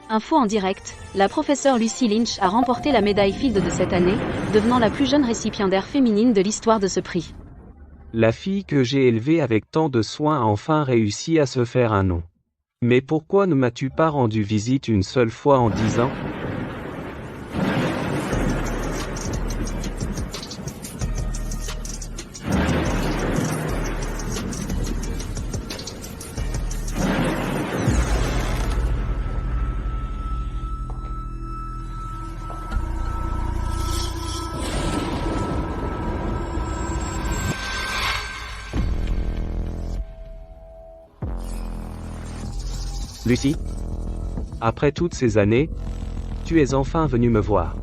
Info en direct, la professeure Lucy Lynch a remporté la médaille Fields de cette année, devenant la plus jeune récipiendaire féminine de l'histoire de ce prix. La fille que j'ai élevée avec tant de soin a enfin réussi à se faire un nom. Mais pourquoi ne m'as-tu pas rendu visite une seule fois en 10 ans ? Lucy ? Après toutes ces années, tu es enfin venue me voir.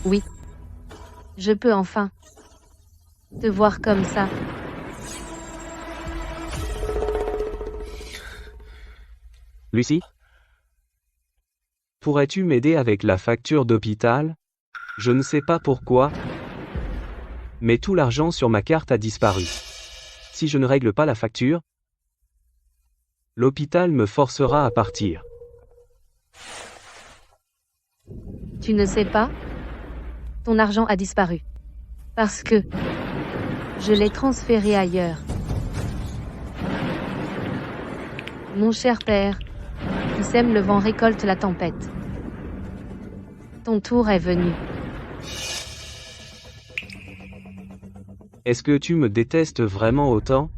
Oui. Je peux enfin te voir comme ça. Lucy ? Pourrais-tu m'aider avec la facture d'hôpital ? Je ne sais pas pourquoi, mais tout l'argent sur ma carte a disparu. Si je ne règle pas la facture, l'hôpital me forcera à partir. Tu ne sais pas ? Ton argent a disparu. Parce que je l'ai transféré ailleurs. Mon cher père, qui sème le vent récolte la tempête. Ton tour est venu. Est-ce que tu me détestes vraiment autant ?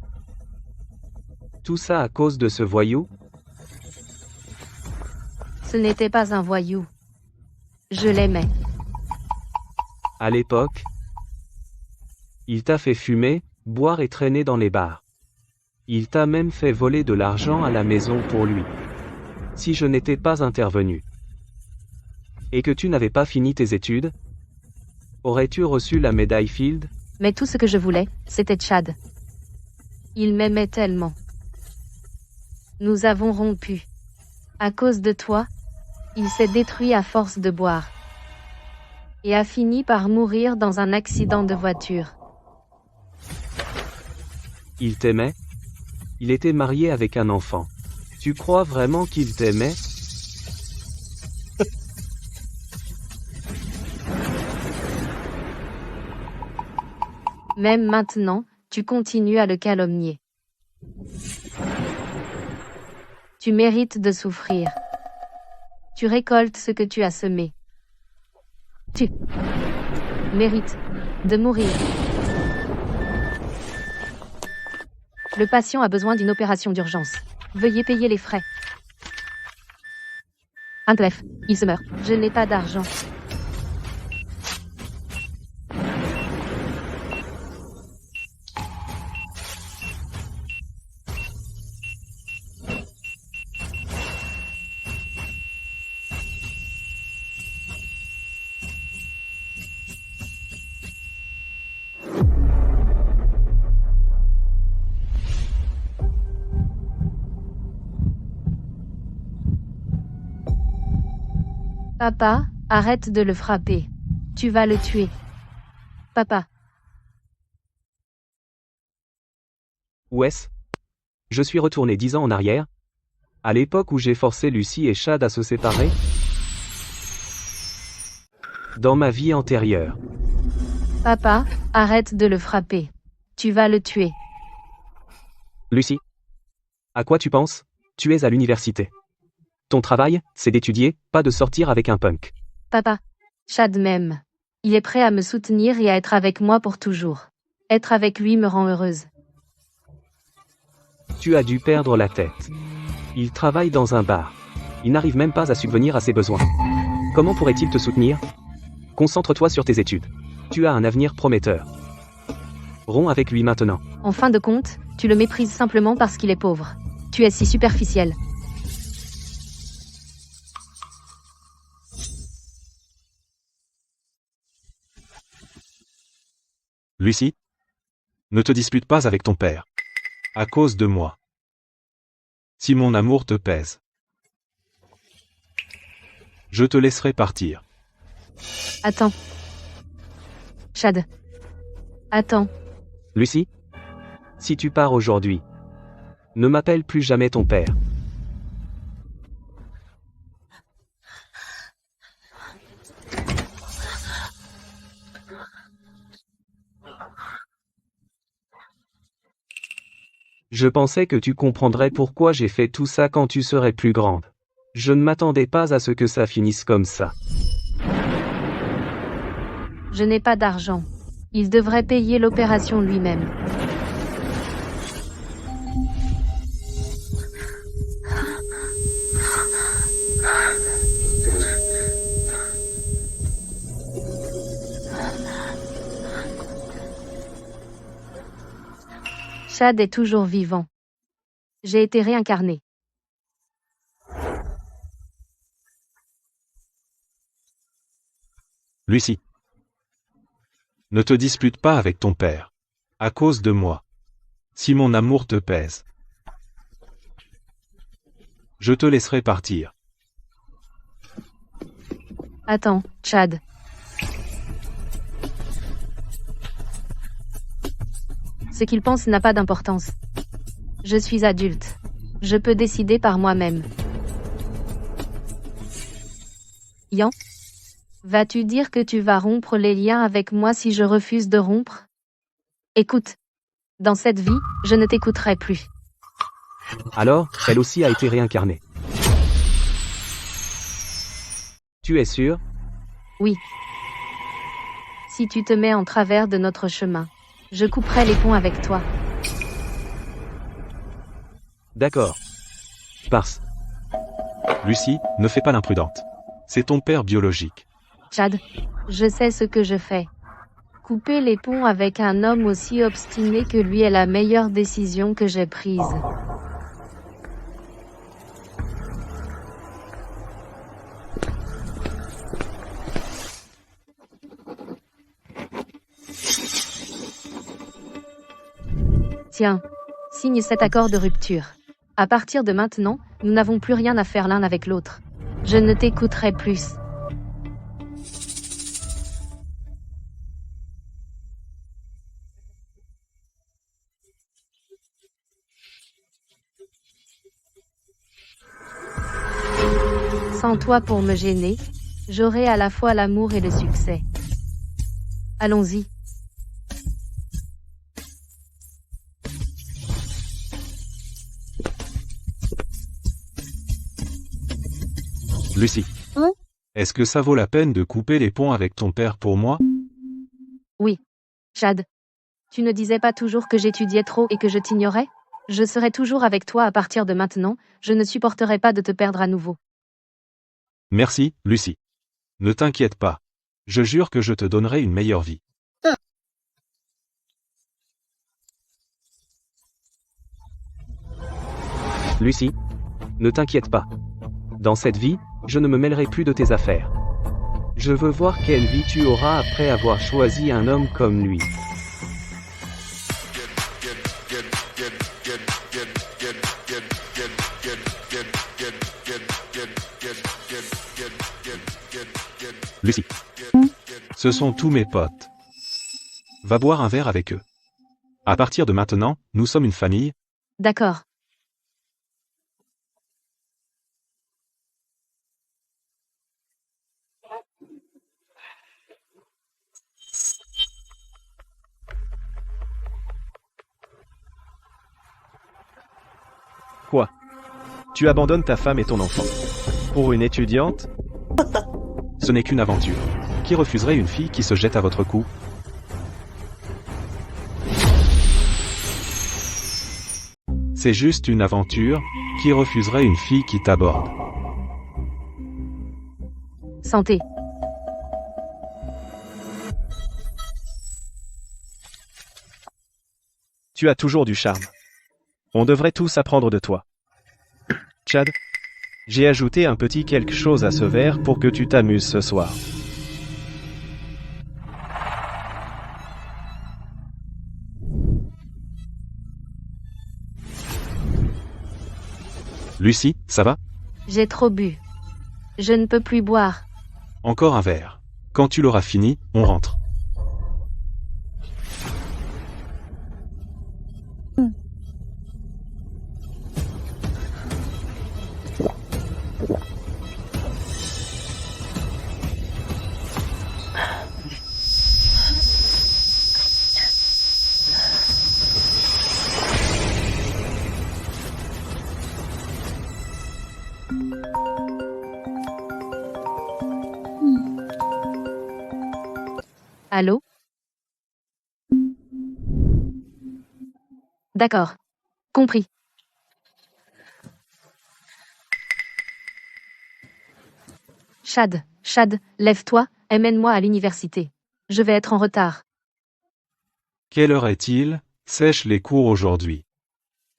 Tout ça à cause de ce voyou ? Ce n'était pas un voyou. Je l'aimais. À l'époque, il t'a fait fumer, boire et traîner dans les bars. Il t'a même fait voler de l'argent à la maison pour lui. Si je n'étais pas intervenu, et que tu n'avais pas fini tes études, aurais-tu reçu la médaille Fields ? Mais tout ce que je voulais, c'était Chad. Il m'aimait tellement. Nous avons rompu. À cause de toi, il s'est détruit à force de boire. Et a fini par mourir dans un accident de voiture. Il t'aimait ? Il était marié avec un enfant. Tu crois vraiment qu'il t'aimait ? Même maintenant, tu continues à le calomnier. Tu mérites de souffrir. Tu récoltes ce que tu as semé. Tu mérites de mourir. Le patient a besoin d'une opération d'urgence. Veuillez payer les frais. Handcliffe, il se meurt. Je n'ai pas d'argent. Papa, arrête de le frapper. Tu vas le tuer. Papa. Wes ? Je suis retourné 10 ans en arrière, à l'époque où j'ai forcé Lucy et Chad à se séparer. Dans ma vie antérieure. Papa, arrête de le frapper. Tu vas le tuer. Lucy ? À quoi tu penses ? Tu es à l'université. Ton travail, c'est d'étudier, pas de sortir avec un punk. Papa. Chad m'aime. Il est prêt à me soutenir et à être avec moi pour toujours. Être avec lui me rend heureuse. Tu as dû perdre la tête. Il travaille dans un bar. Il n'arrive même pas à subvenir à ses besoins. Comment pourrait-il te soutenir ? Concentre-toi sur tes études. Tu as un avenir prometteur. Romps avec lui maintenant. En fin de compte, tu le méprises simplement parce qu'il est pauvre. Tu es si superficiel. Lucy ? Ne te dispute pas avec ton père. À cause de moi. Si mon amour te pèse, je te laisserai partir. Attends. Chad. Attends. Lucy ? Si tu pars aujourd'hui, Ne m'appelle plus jamais ton père. Je pensais que tu comprendrais pourquoi j'ai fait tout ça quand tu serais plus grande. Je ne m'attendais pas à ce que ça finisse comme ça. Je n'ai pas d'argent. Il devrait payer l'opération lui-même. Chad est toujours vivant. J'ai été réincarné. Lucie. Ne te dispute pas avec ton père. À cause de moi. Si mon amour te pèse. Je te laisserai partir. Attends, Chad. Ce qu'il pense n'a pas d'importance. Je suis adulte. Je peux décider par moi-même. Yan? Vas-tu dire que tu vas rompre les liens avec moi si je refuse de rompre? Écoute. Dans cette vie, je ne t'écouterai plus. Alors, elle aussi a été réincarnée. Tu es sûr? Oui. Si tu te mets en travers de notre chemin, je couperai les ponts avec toi. D'accord. Parce. Lucie, ne fais pas l'imprudente. C'est ton père biologique. Chad, je sais ce que je fais. Couper les ponts avec un homme aussi obstiné que lui est la meilleure décision que j'ai prise. Tiens, signe cet accord de rupture. À partir de maintenant, nous n'avons plus rien à faire l'un avec l'autre. Je ne t'écouterai plus. Sans toi pour me gêner, j'aurai à la fois l'amour et le succès. Allons-y. Lucie. Est-ce que ça vaut la peine de couper les ponts avec ton père pour moi? Oui. Chad. Tu ne disais pas toujours que j'étudiais trop et que je t'ignorais? Je serai toujours avec toi à partir de maintenant, je ne supporterai pas de te perdre à nouveau. Merci, Lucie. Ne t'inquiète pas. Je jure que je te donnerai une meilleure vie. Lucie. Ne t'inquiète pas. Dans cette vie, je ne me mêlerai plus de tes affaires. Je veux voir quelle vie tu auras après avoir choisi un homme comme lui. Lucie. Ce sont tous mes potes. Va boire un verre avec eux. À partir de maintenant, nous sommes une famille. D'accord. Quoi? Tu abandonnes ta femme et ton enfant. Pour une étudiante? Ce n'est qu'une aventure. Qui refuserait une fille qui se jette à votre cou? C'est juste une aventure. Qui refuserait une fille qui t'aborde? Santé. Tu as toujours du charme. On devrait tous apprendre de toi. Chad, j'ai ajouté un petit quelque chose à ce verre pour que tu t'amuses ce soir. Lucie, ça va? J'ai trop bu. Je ne peux plus boire. Encore un verre. Quand tu l'auras fini, on rentre. D'accord. Compris. Chad, lève-toi, et mène-moi à l'université. Je vais être en retard. Quelle heure est-il? Sèche les cours aujourd'hui.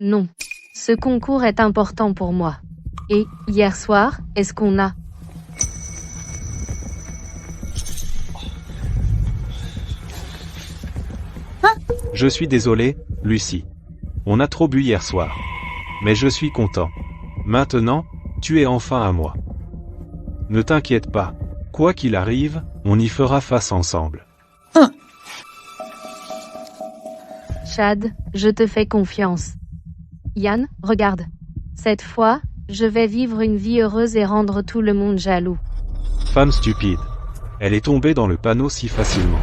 Non. Ce concours est important pour moi. Et, hier soir, est-ce qu'on a... Je suis désolé, Lucie. On a trop bu hier soir. Mais je suis content. Maintenant, tu es enfin à moi. Ne t'inquiète pas. Quoi qu'il arrive, on y fera face ensemble. Chad, je te fais confiance. Yann, regarde. Cette fois, je vais vivre une vie heureuse et rendre tout le monde jaloux. Femme stupide. Elle est tombée dans le panneau si facilement.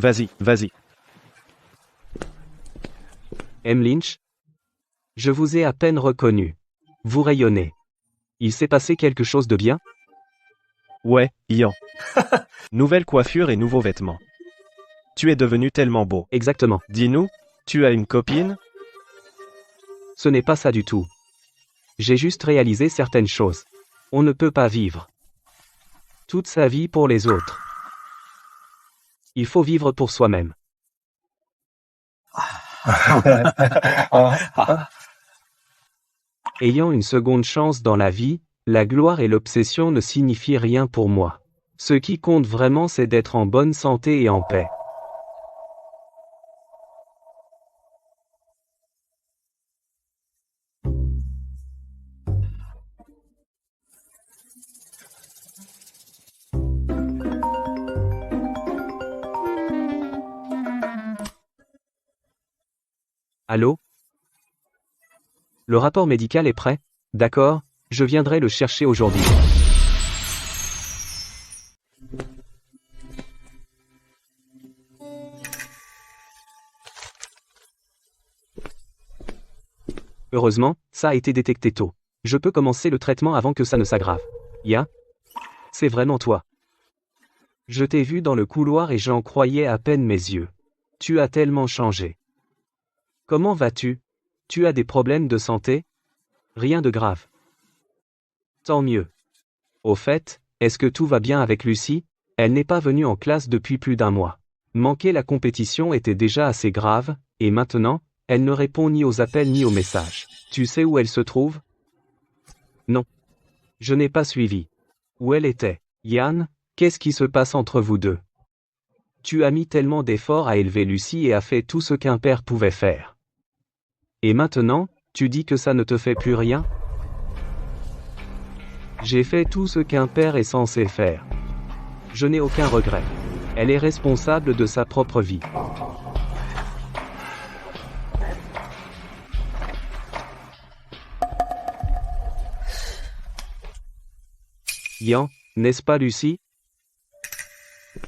Vas-y. M. Lynch? Je vous ai à peine reconnu. Vous rayonnez. Il s'est passé quelque chose de bien? Ouais, Ian. Nouvelle coiffure et nouveaux vêtements. Tu es devenu tellement beau. Exactement. Dis-nous, tu as une copine? Ce n'est pas ça du tout. J'ai juste réalisé certaines choses. On ne peut pas vivre toute sa vie pour les autres. Il faut vivre pour soi-même. Ayant une seconde chance dans la vie, la gloire et l'obsession ne signifient rien pour moi. Ce qui compte vraiment, c'est d'être en bonne santé et en paix. Allô? Le rapport médical est prêt? D'accord, je viendrai le chercher aujourd'hui. Heureusement, ça a été détecté tôt. Je peux commencer le traitement avant que ça ne s'aggrave. Ya? C'est vraiment toi. Je t'ai vu dans le couloir et j'en croyais à peine mes yeux. Tu as tellement changé. Comment vas-tu? Tu as des problèmes de santé? Rien de grave. Tant mieux. Au fait, est-ce que tout va bien avec Lucie? Elle n'est pas venue en classe depuis plus d'un mois. Manquer la compétition était déjà assez grave, et maintenant, elle ne répond ni aux appels ni aux messages. Tu sais où elle se trouve? Non. Je n'ai pas suivi. Où elle était? Yann, qu'est-ce qui se passe entre vous deux? Tu as mis tellement d'efforts à élever Lucie et as fait tout ce qu'un père pouvait faire. Et maintenant, tu dis que ça ne te fait plus rien? J'ai fait tout ce qu'un père est censé faire. Je n'ai aucun regret. Elle est responsable de sa propre vie. Yan, n'est-ce pas Lucie?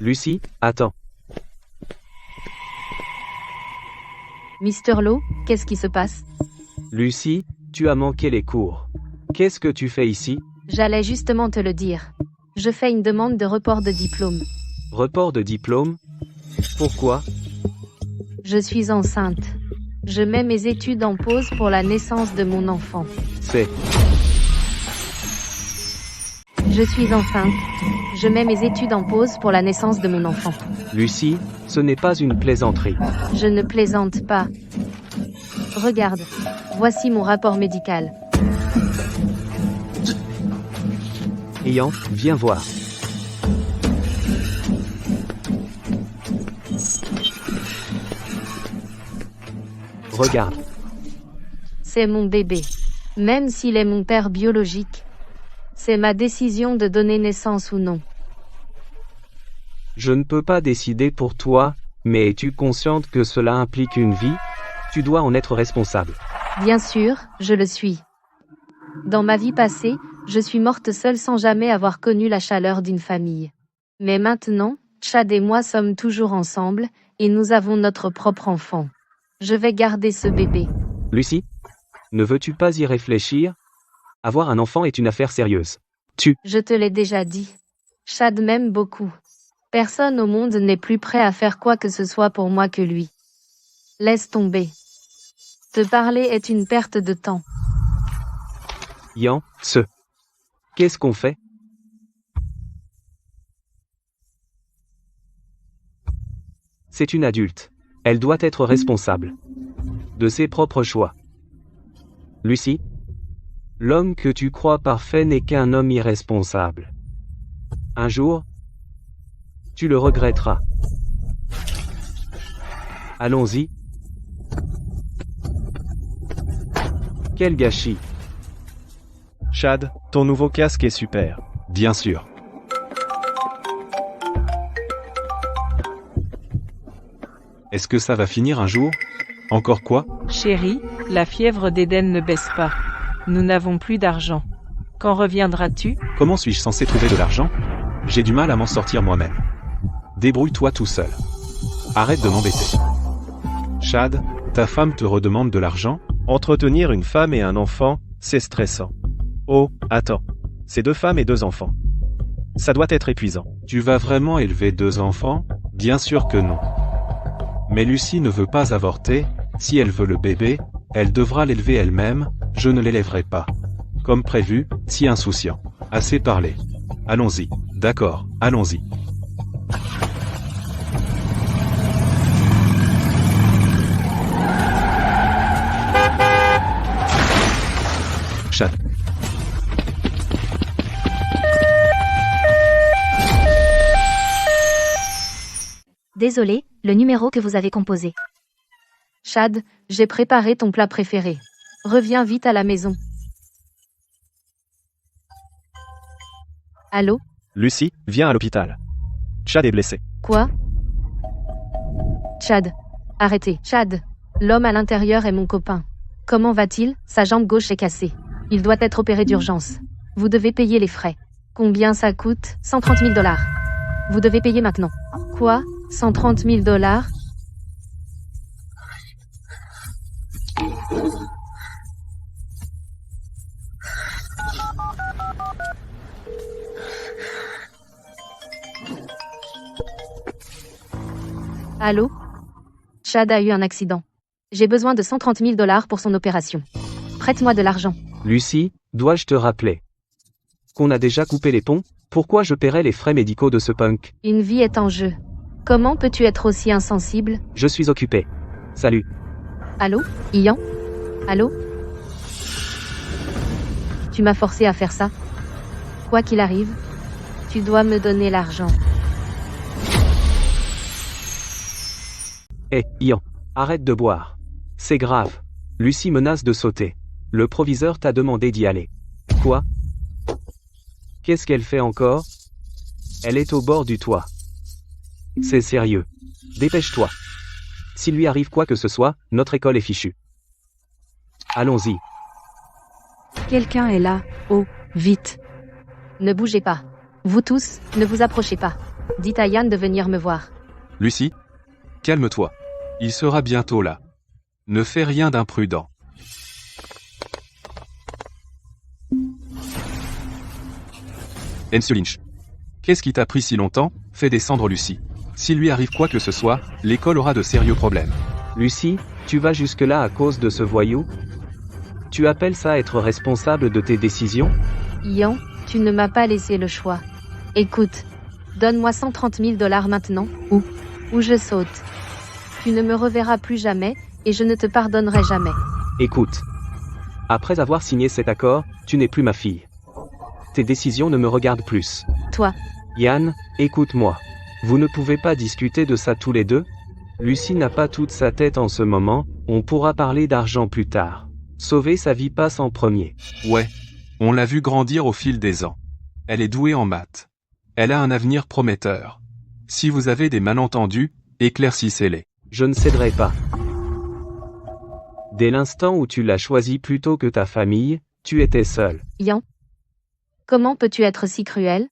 Lucie, attends. Mr. Lowe, qu'est-ce qui se passe? Lucie, tu as manqué les cours. Qu'est-ce que tu fais ici? J'allais justement te le dire. Je fais une demande de report de diplôme. Report de diplôme? Pourquoi? Je suis enceinte. Je mets mes études en pause pour la naissance de mon enfant. Je suis enceinte. Je mets mes études en pause pour la naissance de mon enfant. Lucie, ce n'est pas une plaisanterie. Je ne plaisante pas. Regarde. Voici mon rapport médical. Yan, viens voir. Regarde. C'est mon bébé. Même s'il est mon père biologique. C'est ma décision de donner naissance ou non. Je ne peux pas décider pour toi, mais es-tu consciente que cela implique une vie? Tu dois en être responsable. Bien sûr, je le suis. Dans ma vie passée, je suis morte seule sans jamais avoir connu la chaleur d'une famille. Mais maintenant, Chad et moi sommes toujours ensemble, et nous avons notre propre enfant. Je vais garder ce bébé. Lucie? Ne veux-tu pas y réfléchir? Avoir un enfant est une affaire sérieuse. Je te l'ai déjà dit. Chad m'aime beaucoup. Personne au monde n'est plus prêt à faire quoi que ce soit pour moi que lui. Laisse tomber. Te parler est une perte de temps. Ian, Qu'est-ce qu'on fait? C'est une adulte. Elle doit être responsable de ses propres choix. Lucy? L'homme que tu crois parfait n'est qu'un homme irresponsable. Un jour, tu le regretteras. Allons-y. Quel gâchis. Chad, ton nouveau casque est super. Bien sûr. Est-ce que ça va finir un jour? Encore quoi? Chérie, la fièvre d'Éden ne baisse pas. Nous n'avons plus d'argent. Quand reviendras-tu? Comment suis-je censé trouver de l'argent? J'ai du mal à m'en sortir moi-même. Débrouille-toi tout seul. Arrête de m'embêter. Chad, ta femme te redemande de l'argent? Entretenir une femme et un enfant, c'est stressant. Oh, attends. C'est 2 femmes et 2 enfants. Ça doit être épuisant. Tu vas vraiment élever 2 enfants? Bien sûr que non. Mais Lucy ne veut pas avorter, si elle veut le bébé, elle devra l'élever elle-même, je ne l'élèverai pas. Comme prévu, si insouciant. Assez parlé. Allons-y. D'accord, allons-y. Chad. Désolé, le numéro que vous avez composé. Chad, j'ai préparé ton plat préféré. Reviens vite à la maison. Allô? Lucy, viens à l'hôpital. Chad est blessé. Quoi? Chad. Arrêtez. Chad. L'homme à l'intérieur est mon copain. Comment va-t-il? Sa jambe gauche est cassée. Il doit être opéré d'urgence. Vous devez payer les frais. Combien ça coûte? 130 000 $. Vous devez payer maintenant. Quoi? 130 000 $? Allô? Chad a eu un accident. J'ai besoin de 130 000 $ pour son opération. Prête-moi de l'argent. Lucy, dois-je te rappeler qu'on a déjà coupé les ponts? Pourquoi je paierais les frais médicaux de ce punk? Une vie est en jeu. Comment peux-tu être aussi insensible? Je suis occupé. Salut. Allô? Ian? Allô? Tu m'as forcé à faire ça. Quoi qu'il arrive, tu dois me donner l'argent. Hé, Ian, arrête de boire. C'est grave. Lucy menace de sauter. Le proviseur t'a demandé d'y aller. Quoi? Qu'est-ce qu'elle fait encore? Elle est au bord du toit. C'est sérieux. Dépêche-toi. S'il lui arrive quoi que ce soit, notre école est fichue. Allons-y. Quelqu'un est là. Oh, vite. Ne bougez pas. Vous tous, ne vous approchez pas. Dites à Yann de venir me voir. Lucy? Calme-toi. Il sera bientôt là. Ne fais rien d'imprudent. Monsieur Lynch. Qu'est-ce qui t'a pris si longtemps? Fais descendre Lucy. S'il lui arrive quoi que ce soit, l'école aura de sérieux problèmes. Lucy, tu vas jusque-là à cause de ce voyou? Tu appelles ça être responsable de tes décisions? Ian, tu ne m'as pas laissé le choix. Écoute, donne-moi 130 000 $ maintenant, ou je saute. Tu ne me reverras plus jamais, et je ne te pardonnerai jamais. Écoute. Après avoir signé cet accord, tu n'es plus ma fille. Tes décisions ne me regardent plus. Toi. Yann, écoute-moi. Vous ne pouvez pas discuter de ça tous les deux? Lucy n'a pas toute sa tête en ce moment, on pourra parler d'argent plus tard. Sauver sa vie passe en premier. Ouais. On l'a vu grandir au fil des ans. Elle est douée en maths. Elle a un avenir prometteur. Si vous avez des malentendus, éclaircissez-les. Je ne céderai pas. Dès l'instant où tu l'as choisi plutôt que ta famille, tu étais seul. Ian? Comment peux-tu être si cruel?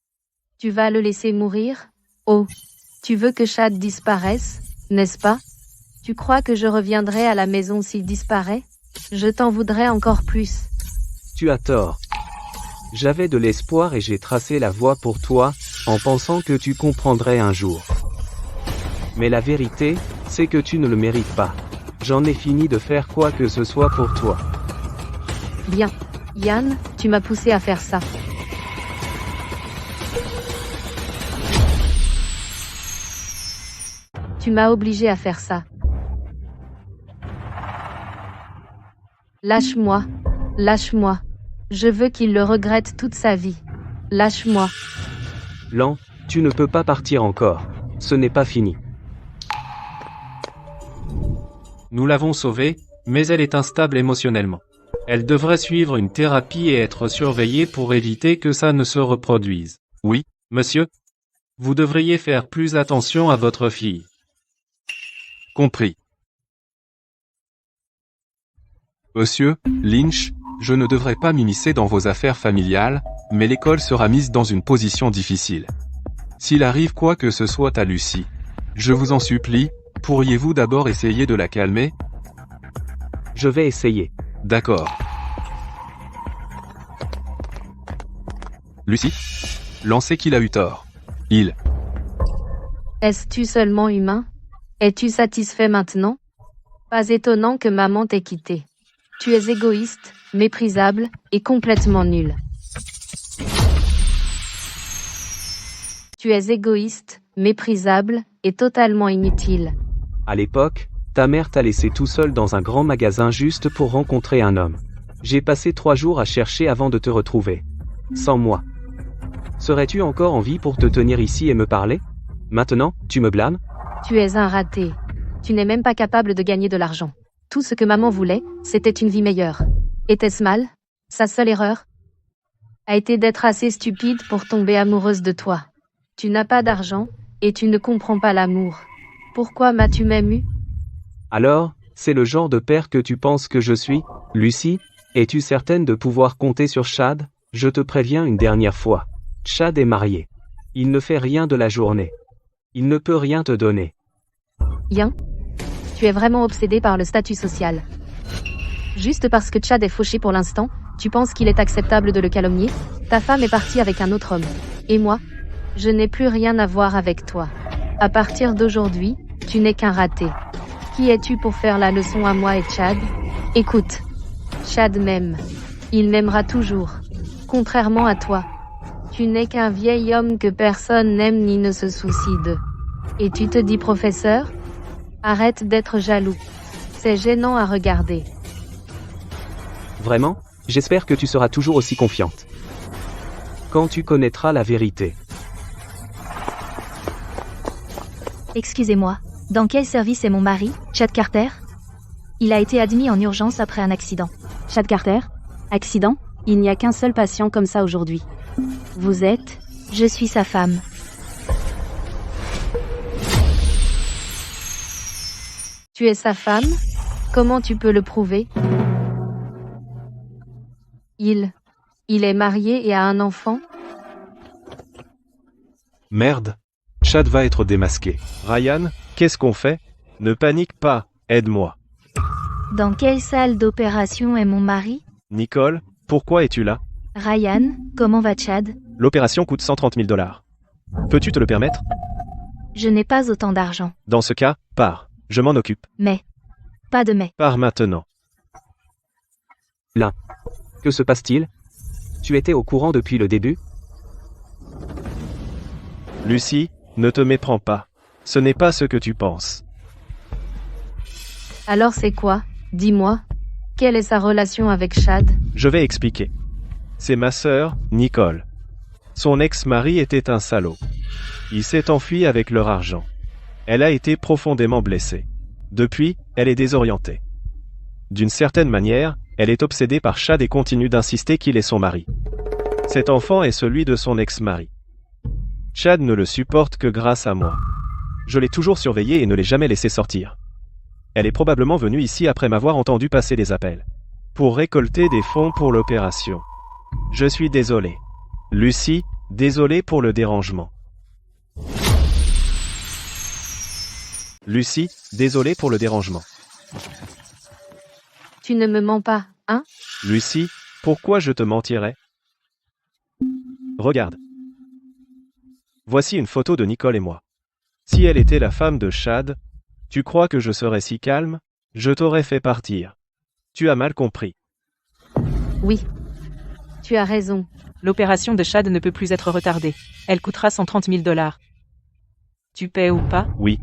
Tu vas le laisser mourir? Oh, tu veux que Chad disparaisse, n'est-ce pas? Tu crois que je reviendrai à la maison s'il disparaît? Je t'en voudrais encore plus. Tu as tort. J'avais de l'espoir et j'ai tracé la voie pour toi, en pensant que tu comprendrais un jour. Mais la vérité, c'est que tu ne le mérites pas. J'en ai fini de faire quoi que ce soit pour toi. Bien. Yann, tu m'as poussé à faire ça. Tu m'as obligé à faire ça. Lâche-moi. Lâche-moi. Je veux qu'il le regrette toute sa vie. Lâche-moi. Lan, tu ne peux pas partir encore. Ce n'est pas fini. Nous l'avons sauvée, mais elle est instable émotionnellement. Elle devrait suivre une thérapie et être surveillée pour éviter que ça ne se reproduise. Oui, monsieur? Vous devriez faire plus attention à votre fille. Compris. Monsieur Lynch, je ne devrais pas m'immiscer dans vos affaires familiales, mais l'école sera mise dans une position difficile. S'il arrive quoi que ce soit à Lucie, je vous en supplie, pourriez-vous d'abord essayer de la calmer? Je vais essayer. D'accord. Lucie? Lan sait qu'il a eu tort. Es-tu seulement humain? Es-tu satisfait maintenant? Pas étonnant que maman t'ait quitté. Tu es égoïste, méprisable, et complètement nul. Tu es égoïste, méprisable, et totalement inutile. À l'époque, ta mère t'a laissé tout seul dans un grand magasin juste pour rencontrer un homme. J'ai passé 3 jours à chercher avant de te retrouver. Sans moi. Serais-tu encore en vie pour te tenir ici et me parler? Maintenant, tu me blâmes? Tu es un raté. Tu n'es même pas capable de gagner de l'argent. Tout ce que maman voulait, c'était une vie meilleure. Était-ce mal? Sa seule erreur a été d'être assez stupide pour tomber amoureuse de toi. Tu n'as pas d'argent, et tu ne comprends pas l'amour. Pourquoi m'as-tu même eu? Alors, c'est le genre de père que tu penses que je suis, Lucie? Es-tu certaine de pouvoir compter sur Chad? Je te préviens une dernière fois. Chad est marié. Il ne fait rien de la journée. Il ne peut rien te donner. Yann, tu es vraiment obsédé par le statut social. Juste parce que Chad est fauché pour l'instant, tu penses qu'il est acceptable de le calomnier? Ta femme est partie avec un autre homme. Et moi? Je n'ai plus rien à voir avec toi. À partir d'aujourd'hui, tu n'es qu'un raté. Qui es-tu pour faire la leçon à moi et Chad? Écoute. Chad m'aime. Il m'aimera toujours. Contrairement à toi. Tu n'es qu'un vieil homme que personne n'aime ni ne se soucie de. Et tu te dis professeur? Arrête d'être jaloux. C'est gênant à regarder. Vraiment? J'espère que tu seras toujours aussi confiante. Quand tu connaîtras la vérité. Excusez-moi. Dans quel service est mon mari, Chad Carter? Il a été admis en urgence après un accident. Chad Carter? Accident? Il n'y a qu'un seul patient comme ça aujourd'hui. Vous êtes? Je suis sa femme. Tu es sa femme? Comment tu peux le prouver? Il est marié et a un enfant? Merde. Chad va être démasqué. Ryan, qu'est-ce qu'on fait? Ne panique pas, aide-moi. Dans quelle salle d'opération est mon mari? Nicole, pourquoi es-tu là? Ryan, comment va Chad? L'opération coûte 130 000 $. Peux-tu te le permettre? Je n'ai pas autant d'argent. Dans ce cas, pars. Je m'en occupe. Mais. Pas de mais. Pars maintenant. Là. Que se passe-t-il? Tu étais au courant depuis le début? Lucie, ne te méprends pas. Ce n'est pas ce que tu penses. Alors c'est quoi? Dis-moi. Quelle est sa relation avec Chad? Je vais expliquer. C'est ma sœur, Nicole. Son ex-mari était un salaud. Il s'est enfui avec leur argent. Elle a été profondément blessée. Depuis, elle est désorientée. D'une certaine manière, elle est obsédée par Chad et continue d'insister qu'il est son mari. Cet enfant est celui de son ex-mari. Chad ne le supporte que grâce à moi. Je l'ai toujours surveillé et ne l'ai jamais laissé sortir. Elle est probablement venue ici après m'avoir entendu passer des appels. Pour récolter des fonds pour l'opération. Je suis désolé. Lucie, désolé pour le dérangement. Lucie, désolé pour le dérangement. Tu ne me mens pas, hein? Lucie, pourquoi je te mentirais? Regarde. Voici une photo de Nicole et moi. Si elle était la femme de Chad, tu crois que je serais si calme? Je t'aurais fait partir. Tu as mal compris. Oui. Tu as raison. L'opération de Chad ne peut plus être retardée. Elle coûtera 130 000 $. Tu paies ou pas? Oui.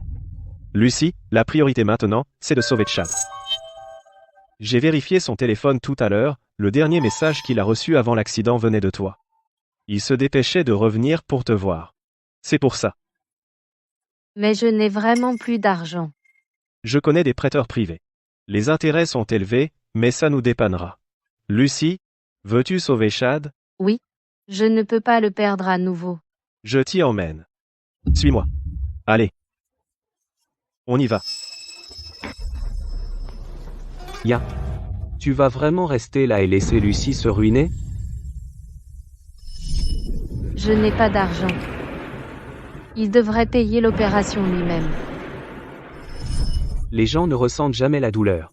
Lucie, la priorité maintenant, c'est de sauver Chad. J'ai vérifié son téléphone tout à l'heure, le dernier message qu'il a reçu avant l'accident venait de toi. Il se dépêchait de revenir pour te voir. C'est pour ça. Mais je n'ai vraiment plus d'argent. Je connais des prêteurs privés. Les intérêts sont élevés, mais ça nous dépannera. Lucie, veux-tu sauver Chad? Oui. Je ne peux pas le perdre à nouveau. Je t'y emmène. Suis-moi. Allez. On y va. Ya. Tu vas vraiment rester là et laisser Lucie se ruiner? Je n'ai pas d'argent. Il devrait payer l'opération lui-même. Les gens ne ressentent jamais la douleur.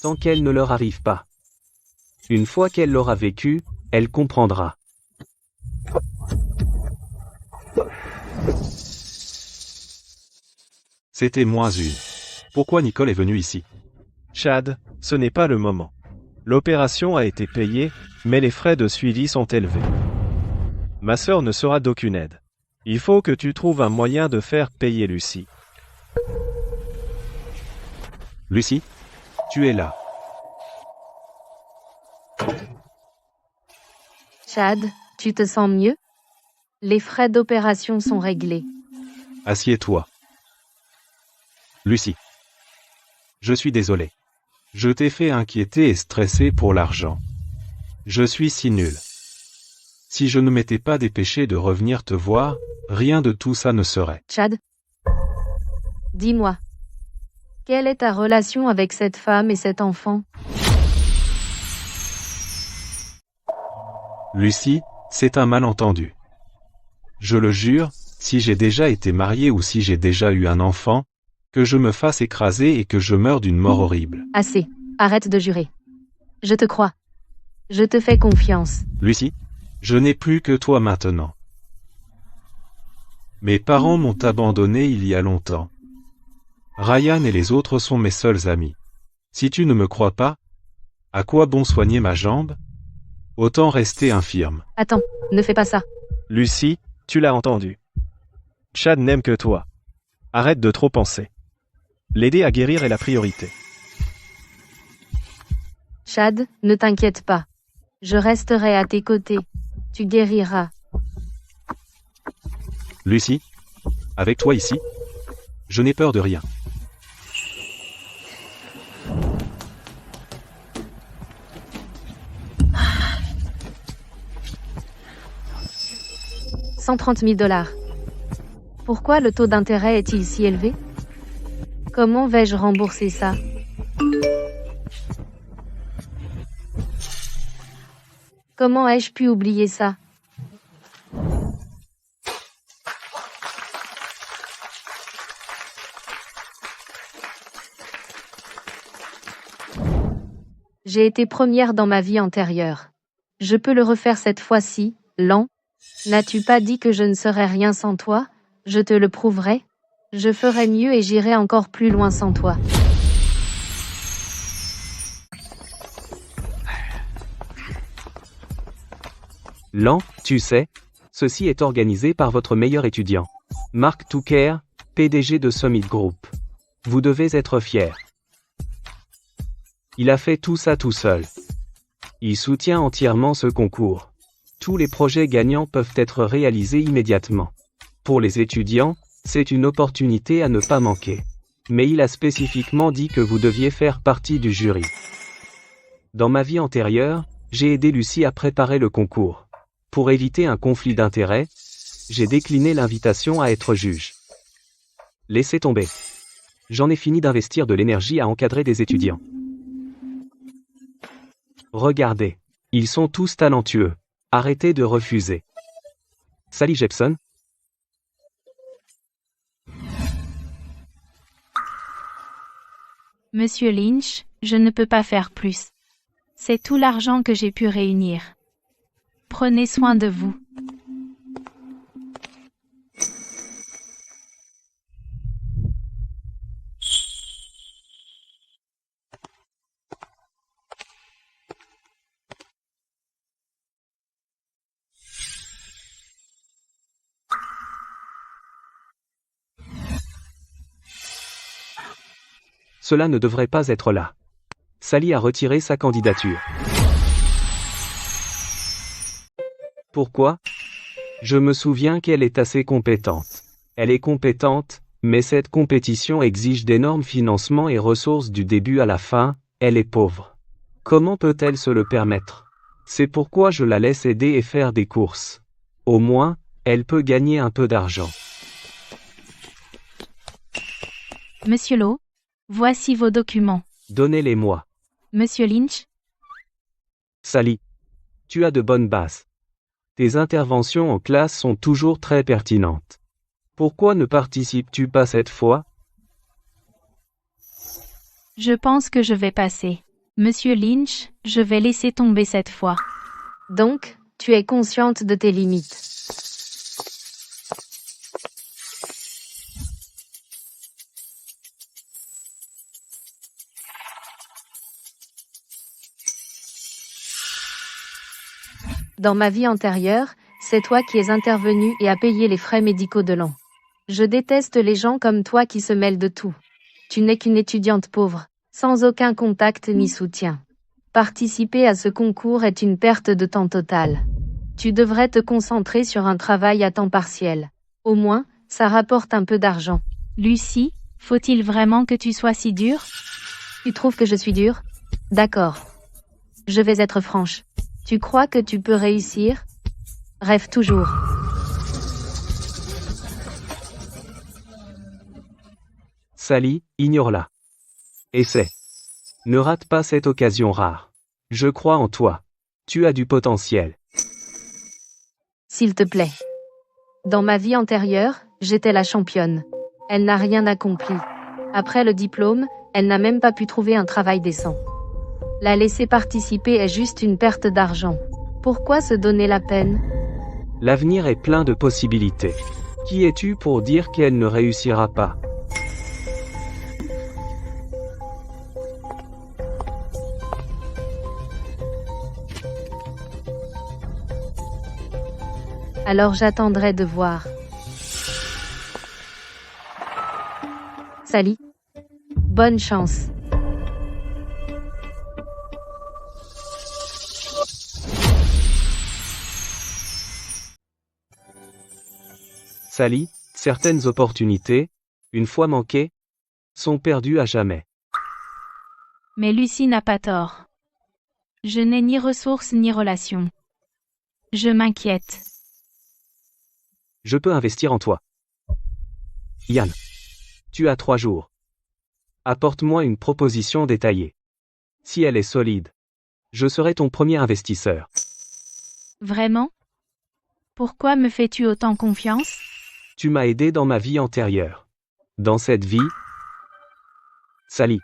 Tant qu'elle ne leur arrive pas. Une fois qu'elle l'aura vécue, elle comprendra. C'était -1. Pourquoi Nicole est venue ici? Chad, ce n'est pas le moment. L'opération a été payée, mais les frais de suivi sont élevés. Ma sœur ne sera d'aucune aide. Il faut que tu trouves un moyen de faire payer Lucie. Lucie? Tu es là. Chad, tu te sens mieux? Les frais d'opération sont réglés. Assieds-toi. Lucie. Je suis désolé. Je t'ai fait inquiéter et stresser pour l'argent. Je suis si nul. Si je ne m'étais pas dépêché de revenir te voir, rien de tout ça ne serait. Chad? Dis-moi. Quelle est ta relation avec cette femme et cet enfant? Lucie, c'est un malentendu. Je le jure, si j'ai déjà été marié ou si j'ai déjà eu un enfant, que je me fasse écraser et que je meure d'une mort horrible. Assez. Arrête de jurer. Je te crois. Je te fais confiance. Lucie, je n'ai plus que toi maintenant. Mes parents m'ont abandonné il y a longtemps. Ryan et les autres sont mes seuls amis. Si tu ne me crois pas, à quoi bon soigner ma jambe? Autant rester infirme. Attends, ne fais pas ça. Lucie, tu l'as entendu. Chad n'aime que toi. Arrête de trop penser. L'aider à guérir est la priorité. Chad, ne t'inquiète pas. Je resterai à tes côtés. Tu guériras. Lucie, avec toi ici, je n'ai peur de rien. $130 000. Pourquoi le taux d'intérêt est-il si élevé? Comment vais-je rembourser ça? Comment ai-je pu oublier ça? J'ai été première dans ma vie antérieure. Je peux le refaire cette fois-ci, lent. N'as-tu pas dit que je ne serais rien sans toi? Je te le prouverai. Je ferai mieux et j'irai encore plus loin sans toi. Lent, tu sais, ceci est organisé par votre meilleur étudiant. Mark Tucker, PDG de Summit Group. Vous devez être fiers. Il a fait tout ça tout seul. Il soutient entièrement ce concours. Tous les projets gagnants peuvent être réalisés immédiatement. Pour les étudiants, c'est une opportunité à ne pas manquer. Mais il a spécifiquement dit que vous deviez faire partie du jury. Dans ma vie antérieure, j'ai aidé Lucie à préparer le concours. Pour éviter un conflit d'intérêts, j'ai décliné l'invitation à être juge. Laissez tomber. J'en ai fini d'investir de l'énergie à encadrer des étudiants. Regardez. Ils sont tous talentueux. Arrêtez de refuser. Sally Jepson. Monsieur Lynch, je ne peux pas faire plus. C'est tout l'argent que j'ai pu réunir. Prenez soin de vous. Cela ne devrait pas être là. Sally a retiré sa candidature. Pourquoi? Je me souviens qu'elle est assez compétente. Elle est compétente, mais cette compétition exige d'énormes financements et ressources du début à la fin, elle est pauvre. Comment peut-elle se le permettre? C'est pourquoi je la laisse aider et faire des courses. Au moins, elle peut gagner un peu d'argent. Monsieur Lowe, voici vos documents. Donnez-les-moi. Monsieur Lynch, Sally, tu as de bonnes bases. Tes interventions en classe sont toujours très pertinentes. Pourquoi ne participes-tu pas cette fois? je pense que je vais passer. Monsieur Lynch, je vais laisser tomber cette fois. Donc, tu es consciente de tes limites. Dans ma vie antérieure, c'est toi qui es intervenu et as payé les frais médicaux de l'an. Je déteste les gens comme toi qui se mêlent de tout. Tu n'es qu'une étudiante pauvre, sans aucun contact ni soutien. Participer à ce concours est une perte de temps totale. Tu devrais te concentrer sur un travail à temps partiel. Au moins, ça rapporte un peu d'argent. Lucie, faut-il vraiment que tu sois si dure? Tu trouves que je suis dure? D'accord. Je vais être franche. Tu crois que tu peux réussir? Rêve toujours. Sally, ignore-la. Essaie. Ne rate pas cette occasion rare. Je crois en toi. Tu as du potentiel. S'il te plaît. Dans ma vie antérieure, j'étais la championne. Elle n'a rien accompli. Après le diplôme, elle n'a même pas pu trouver un travail décent. La laisser participer est juste une perte d'argent. Pourquoi se donner la peine? L'avenir est plein de possibilités. Qui es-tu pour dire qu'elle ne réussira pas? Alors j'attendrai de voir. Sally. Bonne chance. Sally, certaines opportunités, une fois manquées, sont perdues à jamais. Mais Lucie n'a pas tort. Je n'ai ni ressources ni relations. Je m'inquiète. Je peux investir en toi. Yann. Tu as 3 jours. Apporte-moi une proposition détaillée. Si elle est solide, je serai ton premier investisseur. Vraiment? Pourquoi me fais-tu autant confiance? Tu m'as aidé dans ma vie antérieure. Dans cette vie, Sally,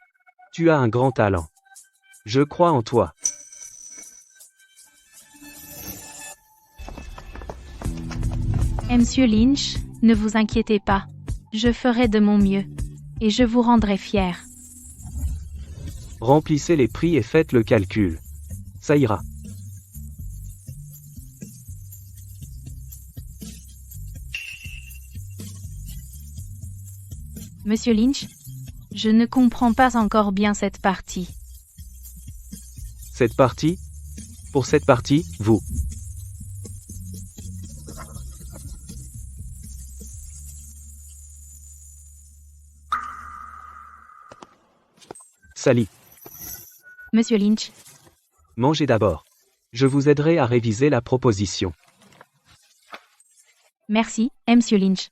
tu as un grand talent. Je crois en toi. Monsieur Lynch, ne vous inquiétez pas. Je ferai de mon mieux. Et je vous rendrai fier. Remplissez les prix et faites le calcul. Ça ira. Monsieur Lynch, je ne comprends pas encore bien cette partie. Cette partie? Pour cette partie, vous. Sally, Monsieur Lynch, mangez d'abord. Je vous aiderai à réviser la proposition. merci, Monsieur Lynch.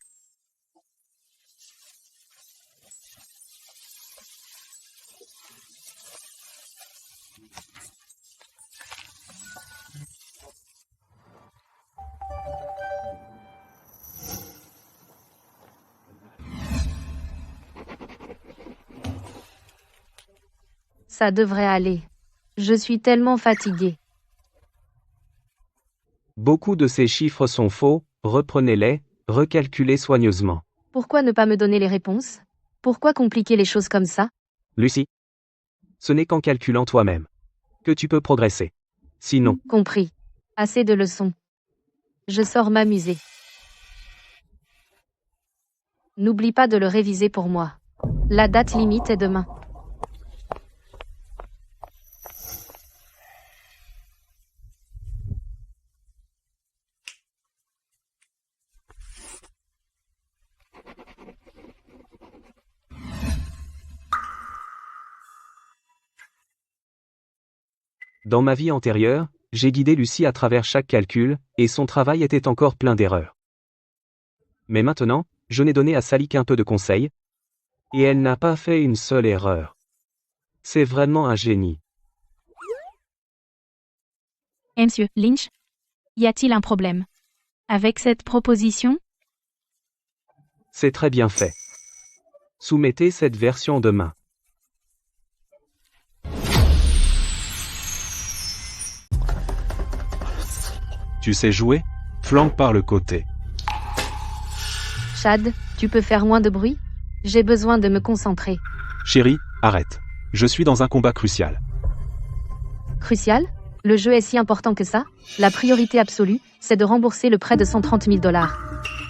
Ça devrait aller. Je suis tellement fatiguée. Beaucoup de ces chiffres sont faux, reprenez-les, recalculez soigneusement. Pourquoi ne pas me donner les réponses? Pourquoi compliquer les choses comme ça? Lucie, ce n'est qu'en calculant toi-même que tu peux progresser. Sinon, Compris. Assez de leçons. Je sors m'amuser. N'oublie pas de le réviser pour moi. La date limite est demain. Dans ma vie antérieure, j'ai guidé Lucie à travers chaque calcul, et son travail était encore plein d'erreurs. Mais maintenant, je n'ai donné à Sally qu'un peu de conseils, et elle n'a pas fait une seule erreur. C'est vraiment un génie. Et Monsieur Lynch, y a-t-il un problème avec cette proposition? C'est très bien fait. Soumettez cette version demain. Tu sais jouer? Flanque par le côté. Chad, tu peux faire moins de bruit? J'ai besoin de me concentrer. Chérie, arrête. Je suis dans un combat crucial. Crucial? Le jeu est si important que ça? La priorité absolue, c'est de rembourser le prêt de 130 000 $.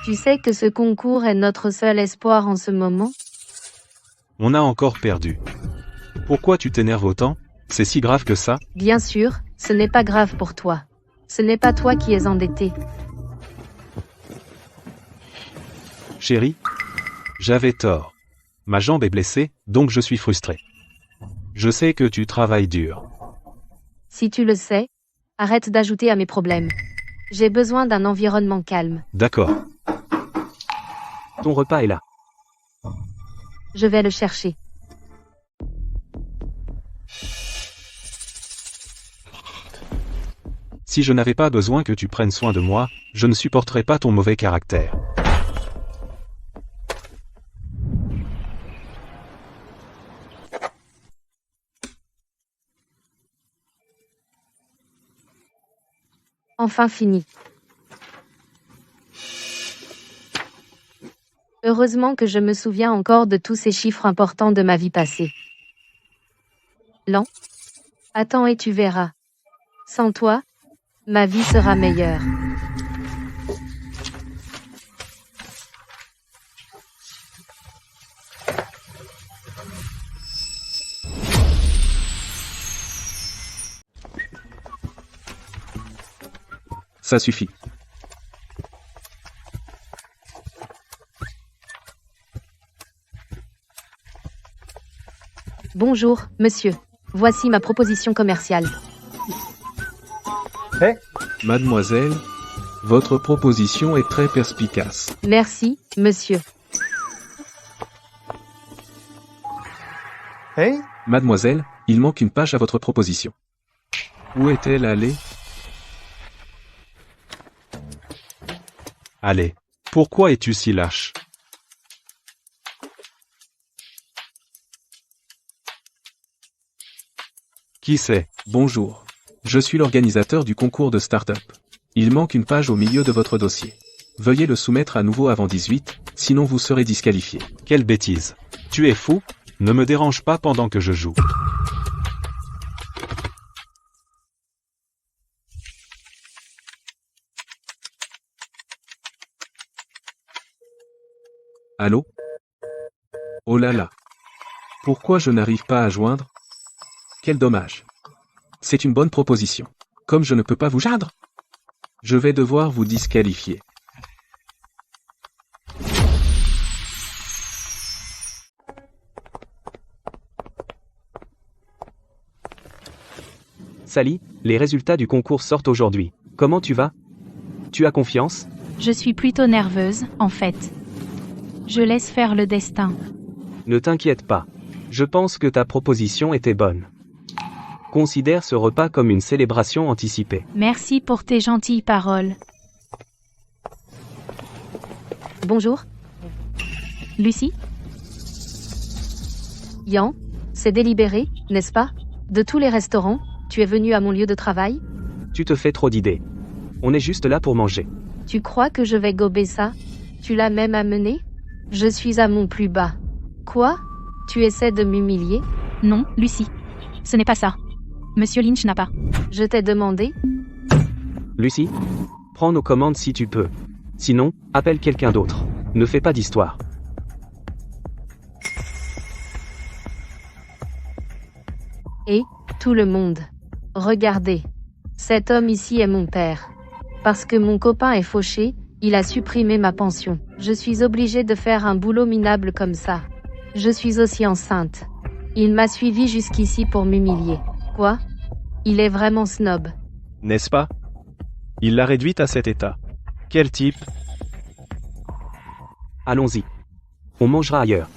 Tu sais que ce concours est notre seul espoir en ce moment? On a encore perdu. Pourquoi tu t'énerves autant? C'est si grave que ça? Bien sûr, ce n'est pas grave pour toi. Ce n'est pas toi qui es endetté. Chérie, j'avais tort. Ma jambe est blessée, donc je suis frustré. Je sais que tu travailles dur. Si tu le sais, arrête d'ajouter à mes problèmes. J'ai besoin d'un environnement calme. D'accord. Ton repas est là. Je vais le chercher. Si je n'avais pas besoin que tu prennes soin de moi, je ne supporterais pas ton mauvais caractère. Enfin fini. Heureusement que je me souviens encore de tous ces chiffres importants de ma vie passée. Lent. Attends et tu verras. Sans toi, ma vie sera meilleure. Ça suffit. Bonjour, monsieur. Voici ma proposition commerciale. Mademoiselle, votre proposition est très perspicace. Merci, monsieur. Mademoiselle, il manque une page à votre proposition. Où est-elle allée? Allez, pourquoi es-tu si lâche? Qui c'est? Bonjour. Je suis l'organisateur du concours de start-up. Il manque une page au milieu de votre dossier. Veuillez le soumettre à nouveau avant 18, sinon vous serez disqualifié. Quelle bêtise. Tu es fou? Ne me dérange pas pendant que je joue. Allô? Oh là là. Pourquoi je n'arrive pas à joindre? Quel dommage. C'est une bonne proposition. Comme je ne peux pas vous joindre, je vais devoir vous disqualifier. Sally, les résultats du concours sortent aujourd'hui. Comment tu vas? Tu as confiance? Je suis plutôt nerveuse, en fait. Je laisse faire le destin. Ne t'inquiète pas. Je pense que ta proposition était bonne. Considère ce repas comme une célébration anticipée. Merci pour tes gentilles paroles. Bonjour, Lucie? Yan. C'est délibéré, n'est-ce pas? De tous les restaurants, tu es venu à mon lieu de travail? Tu te fais trop d'idées. On est juste là pour manger. Tu crois que je vais gober ça? Tu l'as même amené? Je suis à mon plus bas. Quoi? Tu essaies de m'humilier? Non, Lucie. Ce n'est pas ça. Monsieur Lynch n'a pas. Je t'ai demandé? Lucie, prends nos commandes si tu peux. Sinon, appelle quelqu'un d'autre. Ne fais pas d'histoire. Et, tout le monde. Regardez. Cet homme ici est mon père. Parce que mon copain est fauché, il a supprimé ma pension. Je suis obligée de faire un boulot minable comme ça. Je suis aussi enceinte. Il m'a suivi jusqu'ici pour m'humilier. Quoi? Il est vraiment snob. N'est-ce pas? Il l'a réduite à cet état. Quel type? Allons-y. On mangera ailleurs.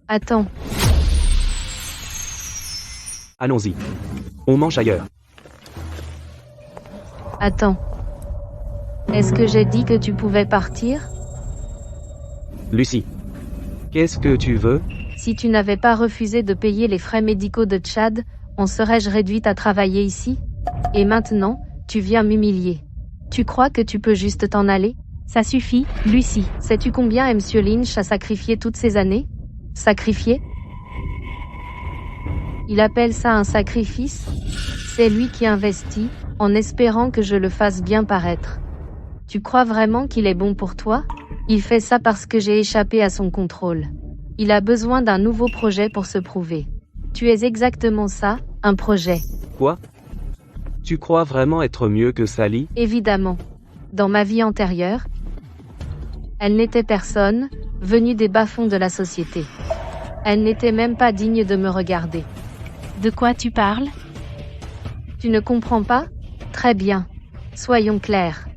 Attends, Allons-y. On mange ailleurs. attends. Est-ce que j'ai dit que tu pouvais partir? Lucie. Qu'est-ce que tu veux? Si tu n'avais pas refusé de payer les frais médicaux de Chad, en serais-je réduite à travailler ici? Et maintenant, tu viens m'humilier. Tu crois que tu peux juste t'en aller? Ça suffit, Lucie. Sais-tu combien M. Lynch a sacrifié toutes ces années? Sacrifié? Il appelle ça un sacrifice? C'est lui qui investit, en espérant que je le fasse bien paraître. Tu crois vraiment qu'il est bon pour toi? Il fait ça parce que j'ai échappé à son contrôle. Il a besoin d'un nouveau projet pour se prouver. Tu es exactement ça, un projet. Quoi? Tu crois vraiment être mieux que Sally? Évidemment. Dans ma vie antérieure, elle n'était personne, venue des bas-fonds de la société. Elle n'était même pas digne de me regarder. De quoi tu parles? Tu ne comprends pas? Très bien. Soyons clairs.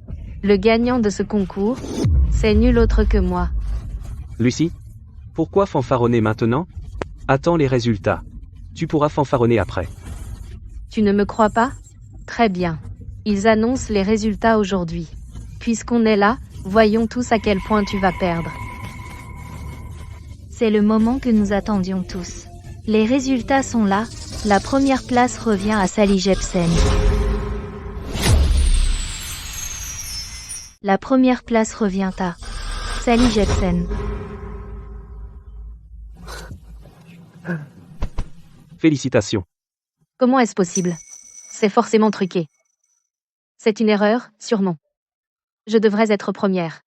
Le gagnant de ce concours, c'est nul autre que moi. Lucie? Pourquoi fanfaronner maintenant? Attends les résultats. Tu pourras fanfaronner après. Tu ne me crois pas? Très bien. Ils annoncent les résultats aujourd'hui. Puisqu'on est là, voyons tous à quel point tu vas perdre. C'est le moment que nous attendions tous. Les résultats sont là, la première place revient à Sally Jepsen. La première place revient à Sally Jepsen. Félicitations. Comment est-ce possible? C'est forcément truqué. C'est une erreur, sûrement. Je devrais être première.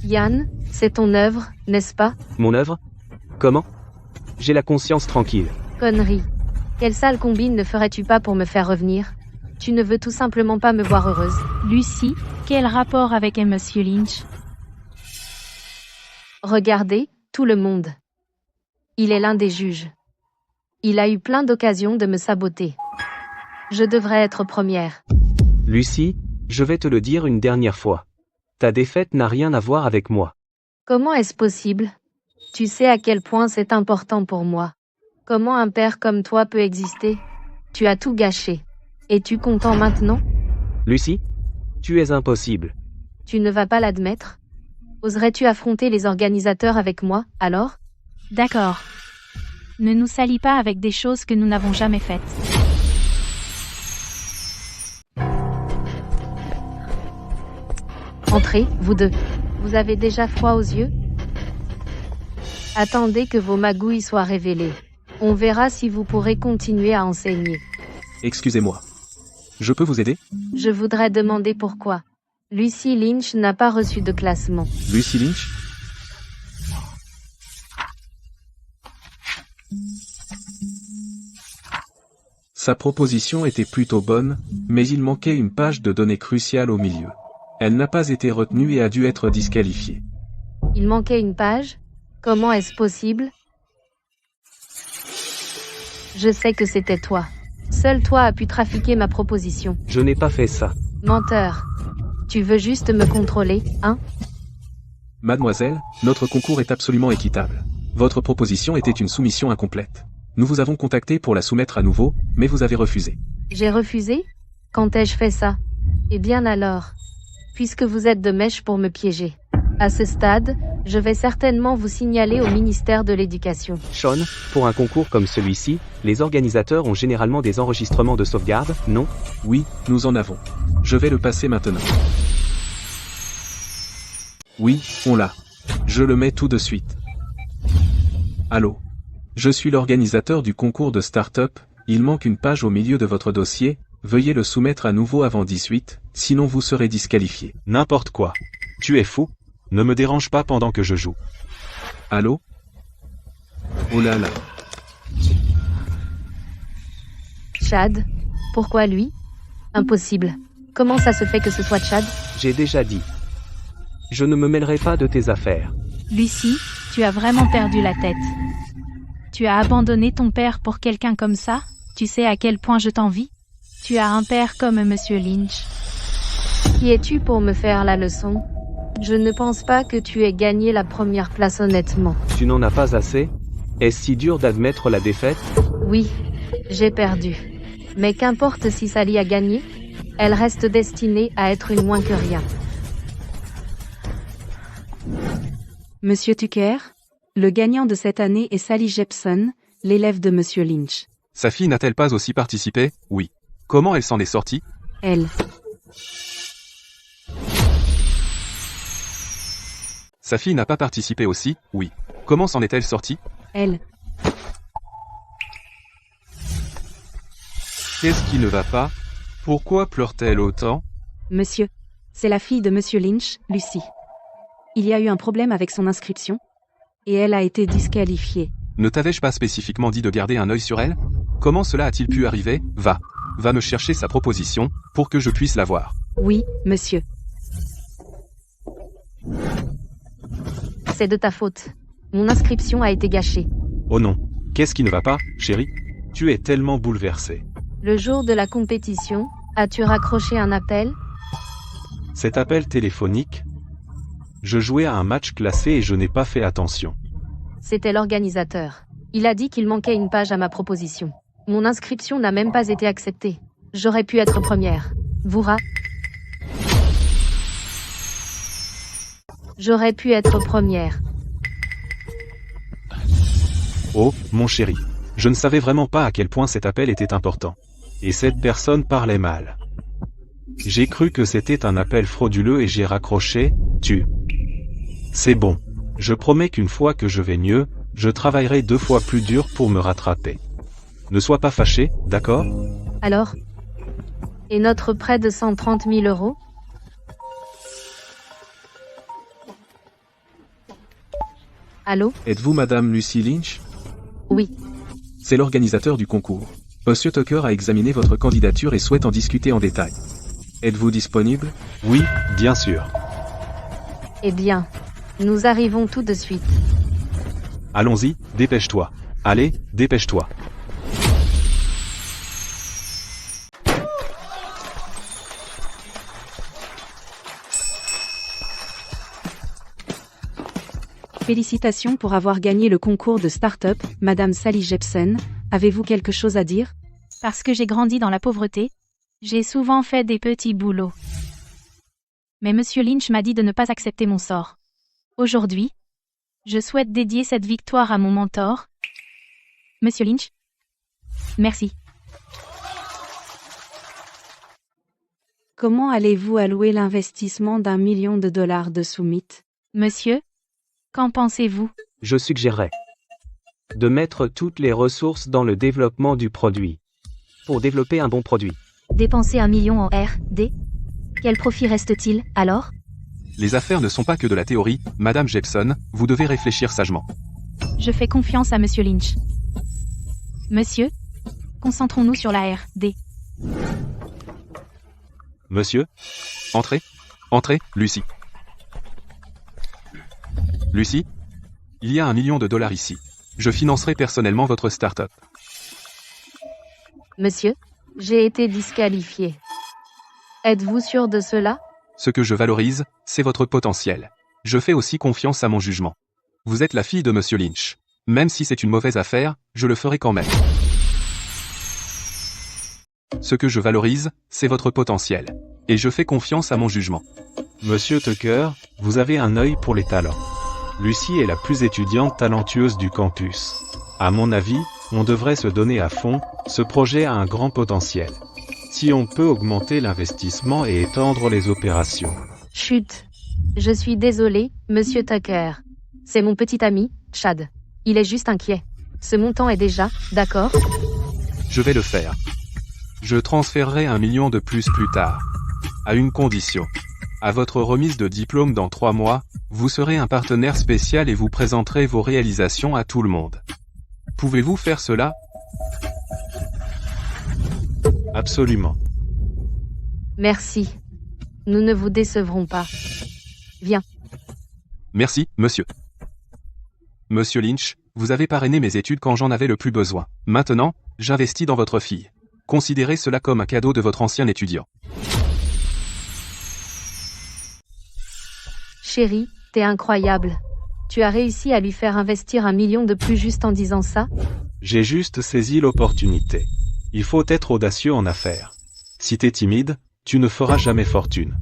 Yann, c'est ton œuvre, n'est-ce pas? Mon œuvre? Comment? J'ai la conscience tranquille. Connerie. Quelle sale combine ne ferais-tu pas pour me faire revenir? Tu ne veux tout simplement pas me voir heureuse. Lucie, quel rapport avec Monsieur Lynch? Regardez, tout le monde. Il est l'un des juges. Il a eu plein d'occasions de me saboter. Je devrais être première. Lucie, je vais te le dire une dernière fois. Ta défaite n'a rien à voir avec moi. Comment est-ce possible? Tu sais à quel point c'est important pour moi. Comment un père comme toi peut exister? Tu as tout gâché. Es-tu content maintenant? Lucie? Tu es impossible. Tu ne vas pas l'admettre? Oserais-tu affronter les organisateurs avec moi, alors? D'accord. Ne nous salis pas avec des choses que nous n'avons jamais faites. Entrez, vous deux. Vous avez déjà froid aux yeux? Attendez que vos magouilles soient révélées. On verra si vous pourrez continuer à enseigner. Excusez-moi. Je peux vous aider? Je voudrais demander pourquoi. Lucie Lynch n'a pas reçu de classement. Lucie Lynch? Sa proposition était plutôt bonne, mais il manquait une page de données cruciale au milieu. Elle n'a pas été retenue et a dû être disqualifiée. Il manquait une page? Comment est-ce possible? Je sais que c'était toi. Seul toi as pu trafiquer ma proposition. Je n'ai pas fait ça. Menteur. Tu veux juste me contrôler, hein? Mademoiselle, notre concours est absolument équitable. Votre proposition était une soumission incomplète. Nous vous avons contacté pour la soumettre à nouveau, mais vous avez refusé. J'ai refusé? Quand ai-je fait ça? Eh bien alors. Puisque vous êtes de mèche pour me piéger. À ce stade, je vais certainement vous signaler au ministère de l'Éducation. Sean, pour un concours comme celui-ci, les organisateurs ont généralement des enregistrements de sauvegarde, non? Oui, nous en avons. Je vais le passer maintenant. Oui, on l'a. Je le mets tout de suite. Allô? Je suis l'organisateur du concours de start-up, il manque une page au milieu de votre dossier, veuillez le soumettre à nouveau avant 18, sinon vous serez disqualifié. N'importe quoi. Tu es fou? Ne me dérange pas pendant que je joue. Allô? Oh là là. Chad? Pourquoi lui? Impossible. Comment ça se fait que ce soit Chad? J'ai déjà dit. Je ne me mêlerai pas de tes affaires. Lucie, tu as vraiment perdu la tête. Tu as abandonné ton père pour quelqu'un comme ça? Tu sais à quel point je t'envie? Tu as un père comme Monsieur Lynch. Qui es-tu pour me faire la leçon? Je ne pense pas que tu aies gagné la première place honnêtement. Tu n'en as pas assez? Est-ce si dur d'admettre la défaite? Oui, j'ai perdu. Mais qu'importe si Sally a gagné, elle reste destinée à être une moins que rien. Monsieur Tucker, le gagnant de cette année est Sally Jepson, l'élève de Monsieur Lynch. Sa fille n'a-t-elle pas aussi participé? Oui. Comment elle s'en est sortie? Elle. Sa fille n'a pas participé aussi? Oui. Comment s'en est-elle sortie? Elle. Qu'est-ce qui ne va pas? Pourquoi pleure-t-elle autant? Monsieur. C'est la fille de Monsieur Lynch, Lucie. Il y a eu un problème avec son inscription, et elle a été disqualifiée. Ne t'avais-je pas spécifiquement dit de garder un œil sur elle? Comment cela a-t-il pu arriver? Va me chercher sa proposition, pour que je puisse la voir. Oui, monsieur. C'est de ta faute. Mon inscription a été gâchée. Oh non, qu'est-ce qui ne va pas, chérie? Tu es tellement bouleversée. Le jour de la compétition, as-tu raccroché un appel? Cet appel téléphonique? Je jouais à un match classé et je n'ai pas fait attention. C'était l'organisateur. Il a dit qu'il manquait une page à ma proposition. Mon inscription n'a même pas été acceptée. J'aurais pu être première. J'aurais pu être première. Oh, mon chéri. Je ne savais vraiment pas à quel point cet appel était important. Et cette personne parlait mal. J'ai cru que c'était un appel frauduleux et j'ai raccroché. C'est bon. Je promets qu'une fois que je vais mieux, je travaillerai 2 fois plus dur pour me rattraper. Ne sois pas fâché, d'accord? Alors? Et notre prêt de 130 000 €? Allô? Êtes-vous Madame Lucy Lynch? Oui. C'est l'organisateur du concours. Monsieur Tucker a examiné votre candidature et souhaite en discuter en détail. Êtes-vous disponible? Oui, bien sûr. Eh bien, nous arrivons tout de suite. Allons-y, dépêche-toi. Allez, dépêche-toi. Félicitations pour avoir gagné le concours de start-up, Madame Sally Jepson. Avez-vous quelque chose à dire? Parce que j'ai grandi dans la pauvreté, j'ai souvent fait des petits boulots. Mais Monsieur Lynch m'a dit de ne pas accepter mon sort. Aujourd'hui, je souhaite dédier cette victoire à mon mentor, Monsieur Lynch. Merci. Comment allez-vous allouer l'investissement d'1 million de dollars de Summit? Monsieur, qu'en pensez-vous? Je suggérerais de mettre toutes les ressources dans le développement du produit. Pour développer un bon produit. Dépenser 1 million en R&D? Quel profit reste-t-il, alors? Les affaires ne sont pas que de la théorie, Madame Jepson, vous devez réfléchir sagement. Je fais confiance à Monsieur Lynch. Monsieur, concentrons-nous sur la R&D. Monsieur? Entrez, Lucie. Lucie? Il y a 1 million de dollars ici. Je financerai personnellement votre start-up. Monsieur, j'ai été disqualifié. Êtes-vous sûr de cela? Ce que je valorise, c'est votre potentiel. Je fais aussi confiance à mon jugement. Vous êtes la fille de Monsieur Lynch. Même si c'est une mauvaise affaire, je le ferai quand même. Ce que je valorise, c'est votre potentiel. Et je fais confiance à mon jugement. Monsieur Tucker, vous avez un œil pour les talents. Lucie est la plus étudiante talentueuse du campus. À mon avis, on devrait se donner à fond, ce projet a un grand potentiel. Si on peut augmenter l'investissement et étendre les opérations. Chut. Je suis désolé, Monsieur Tucker. C'est mon petit ami, Chad. Il est juste inquiet. Ce montant est déjà, d'accord? Je vais le faire. Je transférerai 1 million de plus tard. À une condition. À votre remise de diplôme dans 3 mois, vous serez un partenaire spécial et vous présenterez vos réalisations à tout le monde. Pouvez-vous faire cela? Absolument. Merci. Nous ne vous décevrons pas. Viens. Merci, monsieur. Monsieur Lynch, vous avez parrainé mes études quand j'en avais le plus besoin. Maintenant, j'investis dans votre fille. Considérez cela comme un cadeau de votre ancien étudiant. Chérie, t'es incroyable. Tu as réussi à lui faire investir 1 million de plus juste en disant ça? J'ai juste saisi l'opportunité. Il faut être audacieux en affaires. Si t'es timide, tu ne feras jamais fortune.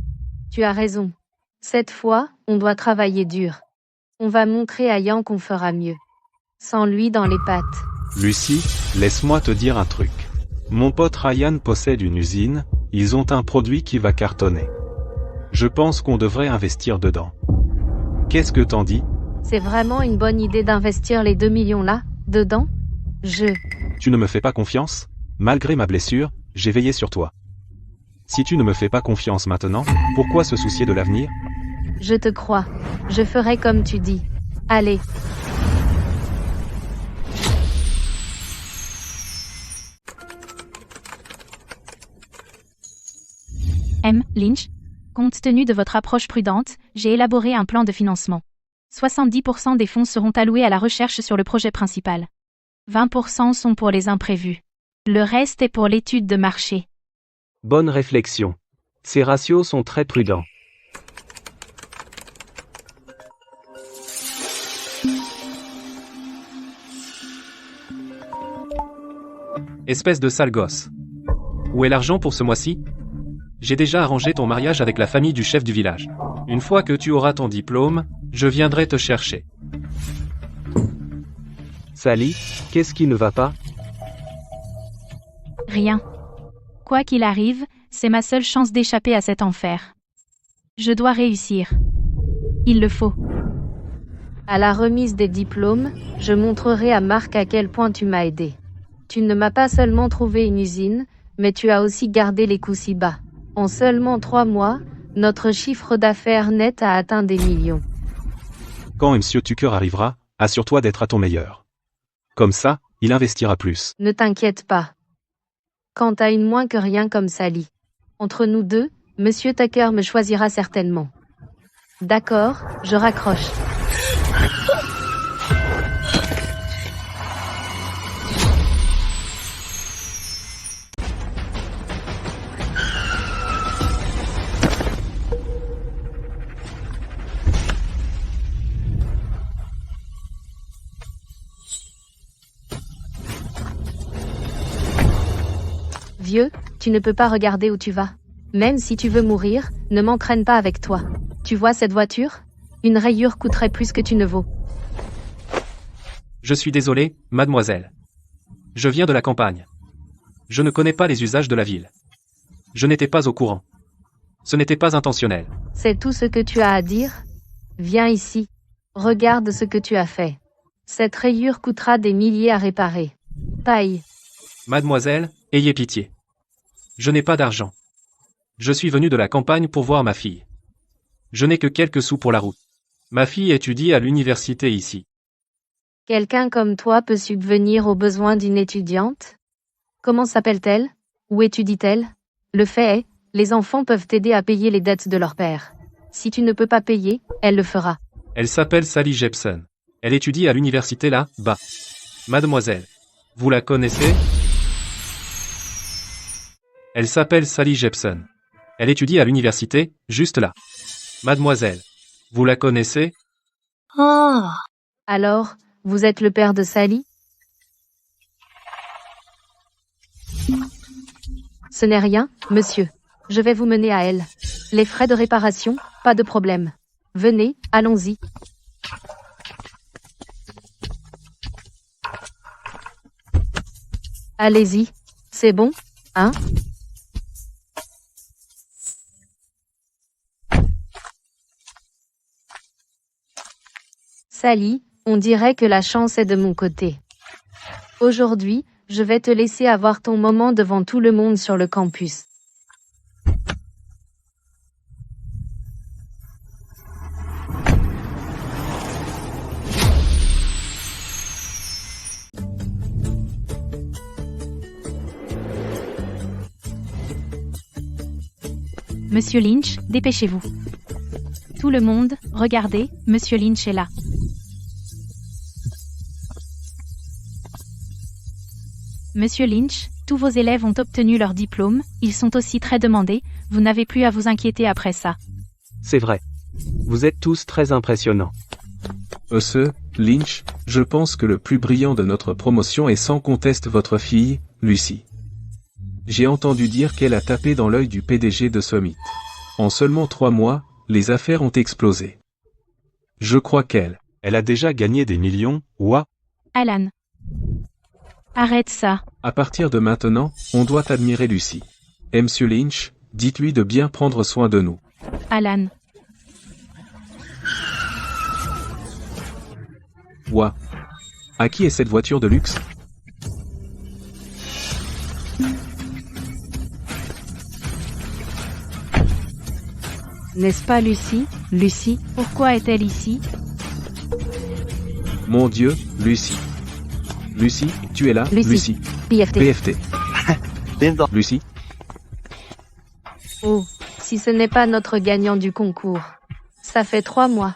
Tu as raison. Cette fois, on doit travailler dur. On va montrer à Ian qu'on fera mieux. Sans lui dans les pattes. Lucie, laisse-moi te dire un truc. Mon pote Ryan possède une usine, ils ont un produit qui va cartonner. Je pense qu'on devrait investir dedans. Qu'est-ce que t'en dis? C'est vraiment une bonne idée d'investir les 2 millions là, dedans? Tu ne me fais pas confiance? Malgré ma blessure, j'ai veillé sur toi. Si tu ne me fais pas confiance maintenant, pourquoi se soucier de l'avenir? Je te crois. Je ferai comme tu dis. Allez. M. Lynch, compte tenu de votre approche prudente, j'ai élaboré un plan de financement. 70% des fonds seront alloués à la recherche sur le projet principal. 20% sont pour les imprévus. Le reste est pour l'étude de marché. Bonne réflexion. Ces ratios sont très prudents. Espèce de sale gosse. Où est l'argent pour ce mois-ci? J'ai déjà arrangé ton mariage avec la famille du chef du village. Une fois que tu auras ton diplôme, je viendrai te chercher. Sally, qu'est-ce qui ne va pas? Rien. Quoi qu'il arrive, c'est ma seule chance d'échapper à cet enfer. Je dois réussir. Il le faut. À la remise des diplômes, je montrerai à Marc à quel point tu m'as aidé. Tu ne m'as pas seulement trouvé une usine, mais tu as aussi gardé les coûts si bas. En seulement 3 mois, notre chiffre d'affaires net a atteint des millions. Quand M. Tucker arrivera, assure-toi d'être à ton meilleur. Comme ça, il investira plus. Ne t'inquiète pas. Quant à une moins que rien comme Sally. Entre nous deux, M. Tucker me choisira certainement. D'accord, je raccroche. Vieux, tu ne peux pas regarder où tu vas. Même si tu veux mourir, ne m'entraîne pas avec toi. Tu vois cette voiture? Une rayure coûterait plus que tu ne vaux. Je suis désolé, mademoiselle. Je viens de la campagne. Je ne connais pas les usages de la ville. Je n'étais pas au courant. Ce n'était pas intentionnel. C'est tout ce que tu as à dire? Viens ici. Regarde ce que tu as fait. Cette rayure coûtera des milliers à réparer. Paille. Mademoiselle, ayez pitié. Je n'ai pas d'argent. Je suis venu de la campagne pour voir ma fille. Je n'ai que quelques sous pour la route. Ma fille étudie à l'université ici. Quelqu'un comme toi peut subvenir aux besoins d'une étudiante? Comment s'appelle-t-elle? Où étudie-t-elle? Le fait est, les enfants peuvent t'aider à payer les dettes de leur père. Si tu ne peux pas payer, elle le fera. Elle s'appelle Sally Jepson. Elle étudie à l'université là-bas. Mademoiselle, vous la connaissez? Elle s'appelle Sally Jepson. Elle étudie à l'université, juste là. Mademoiselle, vous la connaissez? Oh. Alors, vous êtes le père de Sally? Ce n'est rien, monsieur. Je vais vous mener à elle. Les frais de réparation, pas de problème. Venez, allons-y. Allez-y. C'est bon, hein? Sally, on dirait que la chance est de mon côté. Aujourd'hui, je vais te laisser avoir ton moment devant tout le monde sur le campus. Monsieur Lynch, dépêchez-vous. Tout le monde, regardez, Monsieur Lynch est là. Monsieur Lynch, tous vos élèves ont obtenu leur diplôme, ils sont aussi très demandés, vous n'avez plus à vous inquiéter après ça. C'est vrai. Vous êtes tous très impressionnants. Lynch, je pense que le plus brillant de notre promotion est sans conteste votre fille, Lucy. J'ai entendu dire qu'elle a tapé dans l'œil du PDG de Summit. En seulement 3 mois, les affaires ont explosé. Je crois qu'elle a déjà gagné des millions, ouah. Alan. Arrête ça. À partir de maintenant, on doit admirer Lucy. Et Monsieur Lynch, dites-lui de bien prendre soin de nous. Alan. Ouah. À qui est cette voiture de luxe? N'est-ce pas Lucy? Lucy, Pourquoi est-elle ici? Mon Dieu, Lucy. Lucy, tu es là? Lucy. PFT. PFT. Lucy, Oh, si ce n'est pas notre gagnant du concours. Ça fait 3 mois.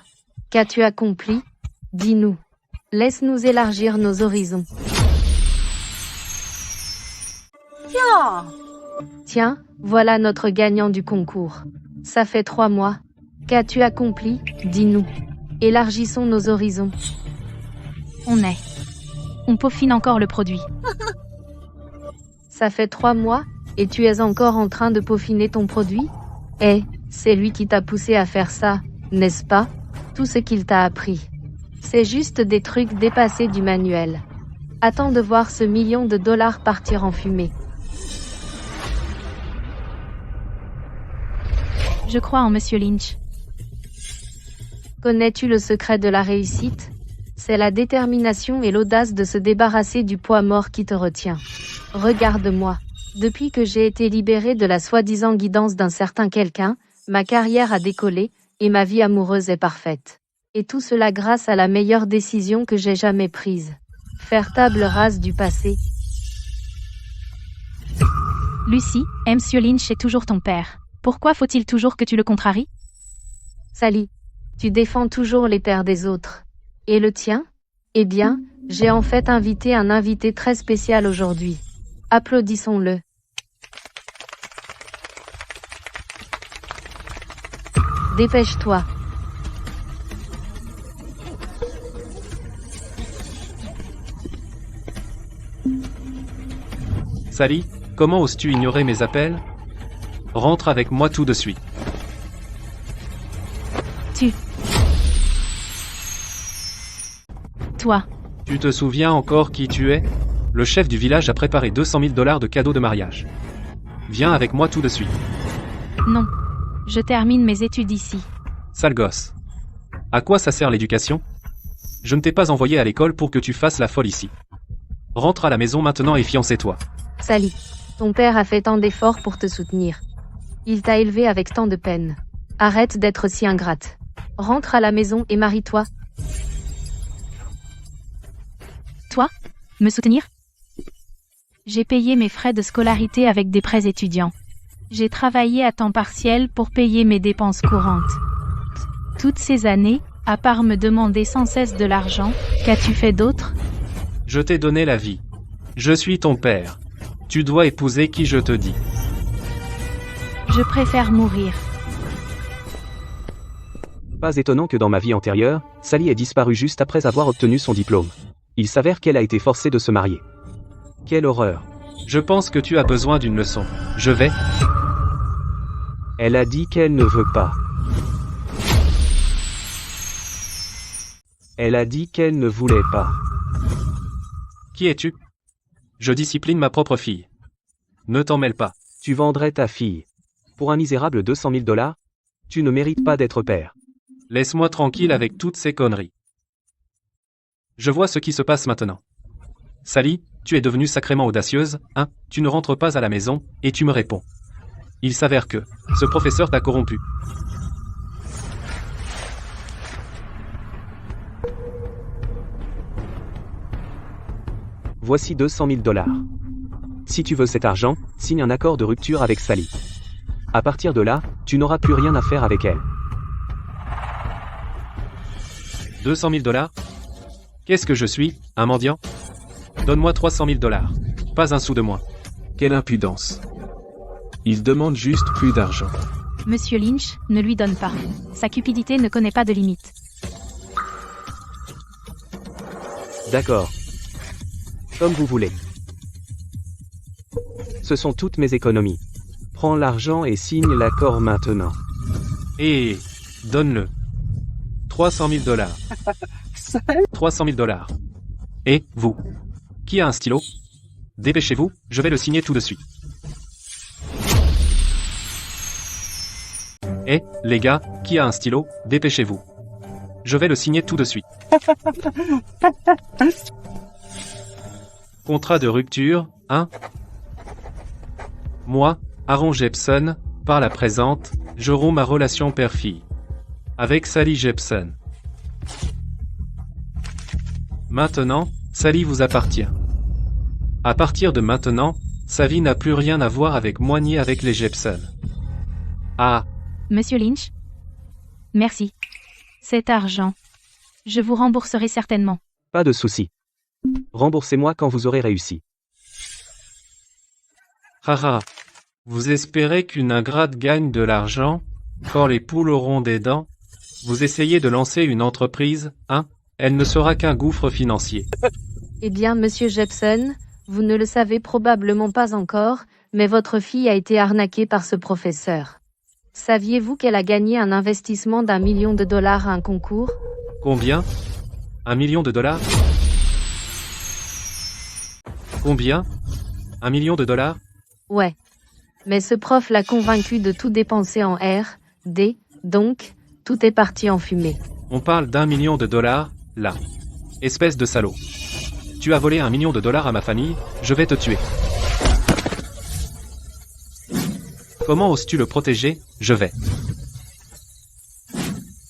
Qu'as-tu accompli? Dis-nous. Laisse-nous élargir nos horizons. Tiens, voilà notre gagnant du concours. Ça fait 3 mois. Qu'as-tu accompli? Dis-nous. Élargissons nos horizons. On peaufine encore le produit. Ça fait 3 mois, et tu es encore en train de peaufiner ton produit? C'est lui qui t'a poussé à faire ça, n'est-ce pas? Tout ce qu'il t'a appris. C'est juste des trucs dépassés du manuel. Attends de voir ce $1 million partir en fumée. Je crois en Monsieur Lynch. Connais-tu le secret de la réussite? C'est la détermination et l'audace de se débarrasser du poids mort qui te retient. Regarde-moi. Depuis que j'ai été libérée de la soi-disant guidance d'un certain quelqu'un, ma carrière a décollé, et ma vie amoureuse est parfaite. Et tout cela grâce à la meilleure décision que j'ai jamais prise. Faire table rase du passé. Lucy, Monsieur Lynch est toujours ton père. Pourquoi faut-il toujours que tu le contraries? Sally, tu défends toujours les pères des autres. Et le tien? Eh bien, j'ai en fait invité un invité très spécial aujourd'hui. Applaudissons-le. Dépêche-toi. Sally, comment oses-tu ignorer mes appels? Rentre avec moi tout de suite. Toi. Tu te souviens encore qui tu es? Le chef du village a préparé $200 000 de cadeaux de mariage. Viens avec moi tout de suite. Non. Je termine mes études ici. Sale gosse. À quoi ça sert l'éducation? Je ne t'ai pas envoyé à l'école pour que tu fasses la folle ici. Rentre à la maison maintenant et fiancez-toi. Sally, ton père a fait tant d'efforts pour te soutenir. Il t'a élevé avec tant de peine. Arrête d'être si ingrate. Rentre à la maison et marie-toi. Toi? Me soutenir? J'ai payé mes frais de scolarité avec des prêts étudiants. J'ai travaillé à temps partiel pour payer mes dépenses courantes. Toutes ces années, à part me demander sans cesse de l'argent, qu'as-tu fait d'autre? Je t'ai donné la vie. Je suis ton père. Tu dois épouser qui je te dis. Je préfère mourir. Pas étonnant que dans ma vie antérieure, Sally ait disparu juste après avoir obtenu son diplôme. Il s'avère qu'elle a été forcée de se marier. Quelle horreur. Je pense que tu as besoin d'une leçon. Je vais. Elle a dit qu'elle ne veut pas. Elle a dit qu'elle ne voulait pas. Qui es-tu? Je discipline ma propre fille. Ne t'en mêle pas. Tu vendrais ta fille. Pour un misérable $200 000? Tu ne mérites pas d'être père. Laisse-moi tranquille avec toutes ces conneries. Je vois ce qui se passe maintenant. Sally, tu es devenue sacrément audacieuse, hein? Tu ne rentres pas à la maison, et tu me réponds. Il s'avère que ce professeur t'a corrompu. Voici $200 000. Si tu veux cet argent, signe un accord de rupture avec Sally. À partir de là, tu n'auras plus rien à faire avec elle. $200 000? Qu'est-ce que je suis, un mendiant? Donne-moi $300 000. pas un sou de moins. Quelle impudence. Il demande juste plus d'argent. Monsieur Lynch, ne lui donne pas. Sa cupidité ne connaît pas de limite. D'accord. Comme vous voulez. Ce sont toutes mes économies. Prends l'argent et signe l'accord maintenant. Et donne-le. 300 000 $. 300 000 $. Et vous? Qui a un stylo? Dépêchez-vous, je vais le signer tout de suite. Et, les gars, qui a un stylo? Dépêchez-vous. Je vais le signer tout de suite. Contrat de rupture, hein? Moi, Aaron Jepson, par la présente, je romps ma relation père-fille. Avec Sally Jepson. Maintenant, Sally vous appartient. À partir de maintenant, sa vie n'a plus rien à voir avec moi ni avec les Jepson. Ah, Monsieur Lynch? Merci. Cet argent. Je vous rembourserai certainement. Pas de souci. Remboursez-moi quand vous aurez réussi. haha. Vous espérez qu'une ingrate gagne de l'argent? Quand les poules auront des dents? Vous essayez de lancer une entreprise, hein? Elle ne sera qu'un gouffre financier. Eh bien, monsieur Jepson, vous ne le savez probablement pas encore, mais votre fille a été arnaquée par ce professeur. Saviez-vous qu'elle a gagné un investissement d'1 million de dollars à un concours? Combien? 1 million de $? Combien? 1 million de $? Ouais. Mais ce prof l'a convaincu de tout dépenser en R&D, donc, tout est parti en fumée. On parle d'1 million de $, là. Espèce de salaud. Tu as volé 1 million de $ à ma famille, je vais te tuer. Comment oses-tu le protéger? Je vais.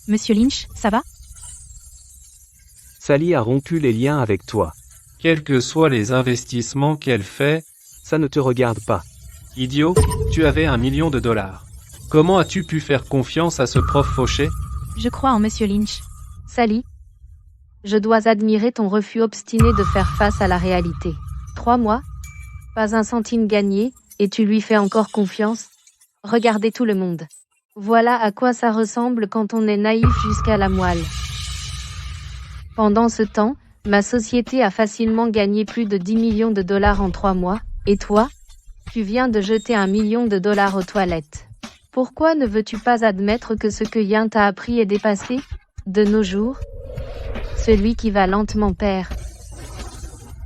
Monsieur Lynch, ça va? Sally a rompu les liens avec toi. Quels que soient les investissements qu'elle fait, Ça ne te regarde pas. idiot, tu avais 1 million de $. Comment as-tu pu faire confiance à ce prof fauché? Je crois en Monsieur Lynch. Sally, je dois admirer ton refus obstiné de faire face à la réalité. 3 mois? Pas un centime gagné, et tu lui fais encore confiance? Regardez tout le monde. Voilà à quoi ça ressemble quand on est naïf jusqu'à la moelle. Pendant ce temps, ma société a facilement gagné plus de 10 millions de dollars en 3 mois, et toi? Tu viens de jeter 1 million de dollars aux toilettes. Pourquoi ne veux-tu pas admettre que ce que Yin t'a appris est dépassé? De nos jours? Celui qui va lentement perd.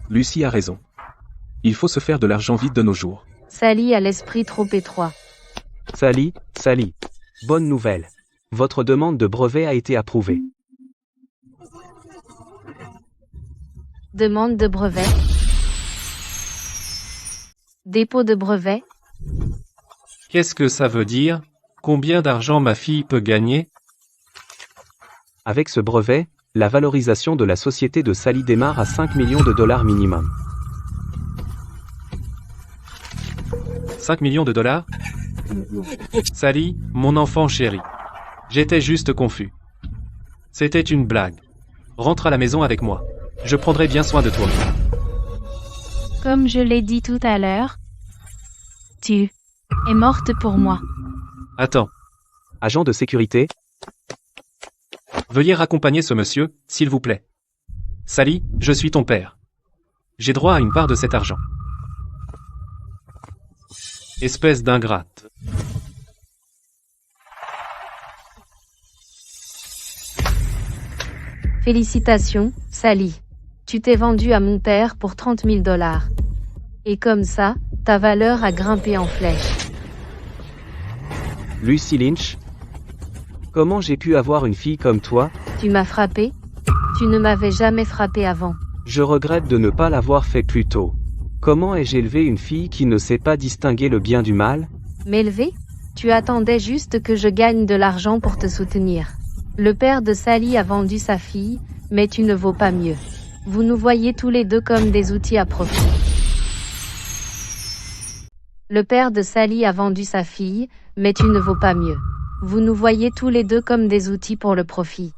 Lucie a raison. Il faut se faire de l'argent vite de nos jours. Sally a l'esprit trop étroit. Sally, bonne nouvelle. Votre demande de brevet a été approuvée. Demande de brevet. Dépôt de brevet. Qu'est-ce que ça veut dire? Combien d'argent ma fille peut gagner? Avec ce brevet, la valorisation de la société de Sally démarre à 5 millions de dollars minimum. 5 millions de $? Sally, mon enfant chéri. J'étais juste confus. C'était une blague. Rentre à la maison avec moi. Je prendrai bien soin de toi. Comme je l'ai dit tout à l'heure, tu es morte pour moi. Attends, Agent de sécurité, veuillez raccompagner ce monsieur, s'il vous plaît. Sally, je suis ton père. J'ai droit à une part de cet argent. Espèce d'ingrate. Félicitations, Sally. Tu t'es vendue à mon père pour 30 000 dollars. Et comme ça, ta valeur a grimpé en flèche. Lucy Lynch. Comment j'ai pu avoir une fille comme toi? Tu m'as frappé? Tu ne m'avais jamais frappé avant. Je regrette de ne pas l'avoir fait plus tôt. Comment ai-je élevé une fille qui ne sait pas distinguer le bien du mal? M'élever? Tu attendais juste que je gagne de l'argent pour te soutenir. Le père de Sally a vendu sa fille, mais tu ne vaux pas mieux. Vous nous voyez tous les deux comme des outils à profit. Le père de Sally a vendu sa fille, mais tu ne vaux pas mieux. Vous nous voyez tous les deux comme des outils pour le profit.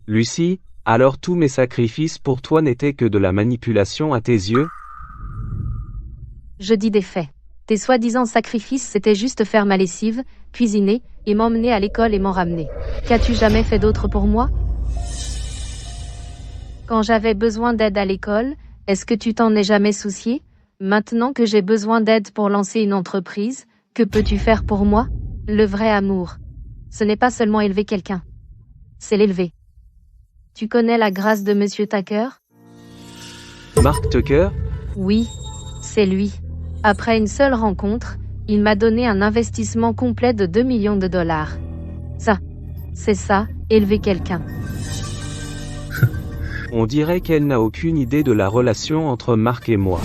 Lucy, Alors tous mes sacrifices pour toi n'étaient que de la manipulation à tes yeux? Je dis des faits. Tes soi-disant sacrifices, c'était juste faire ma lessive, cuisiner, et m'emmener à l'école et m'en ramener. Qu'as-tu jamais fait d'autre pour moi? Quand j'avais besoin d'aide à l'école, est-ce que tu t'en es jamais soucié? Maintenant que j'ai besoin d'aide pour lancer une entreprise, que peux-tu faire pour moi? Le vrai amour. Ce n'est pas seulement élever quelqu'un. C'est l'élever. Tu connais la grâce de Monsieur Tucker? Mark Tucker? Oui, c'est lui. Après une seule rencontre, il m'a donné un investissement complet de 2 millions de dollars. Ça, c'est ça, élever quelqu'un. On dirait qu'elle n'a aucune idée de la relation entre Mark et moi.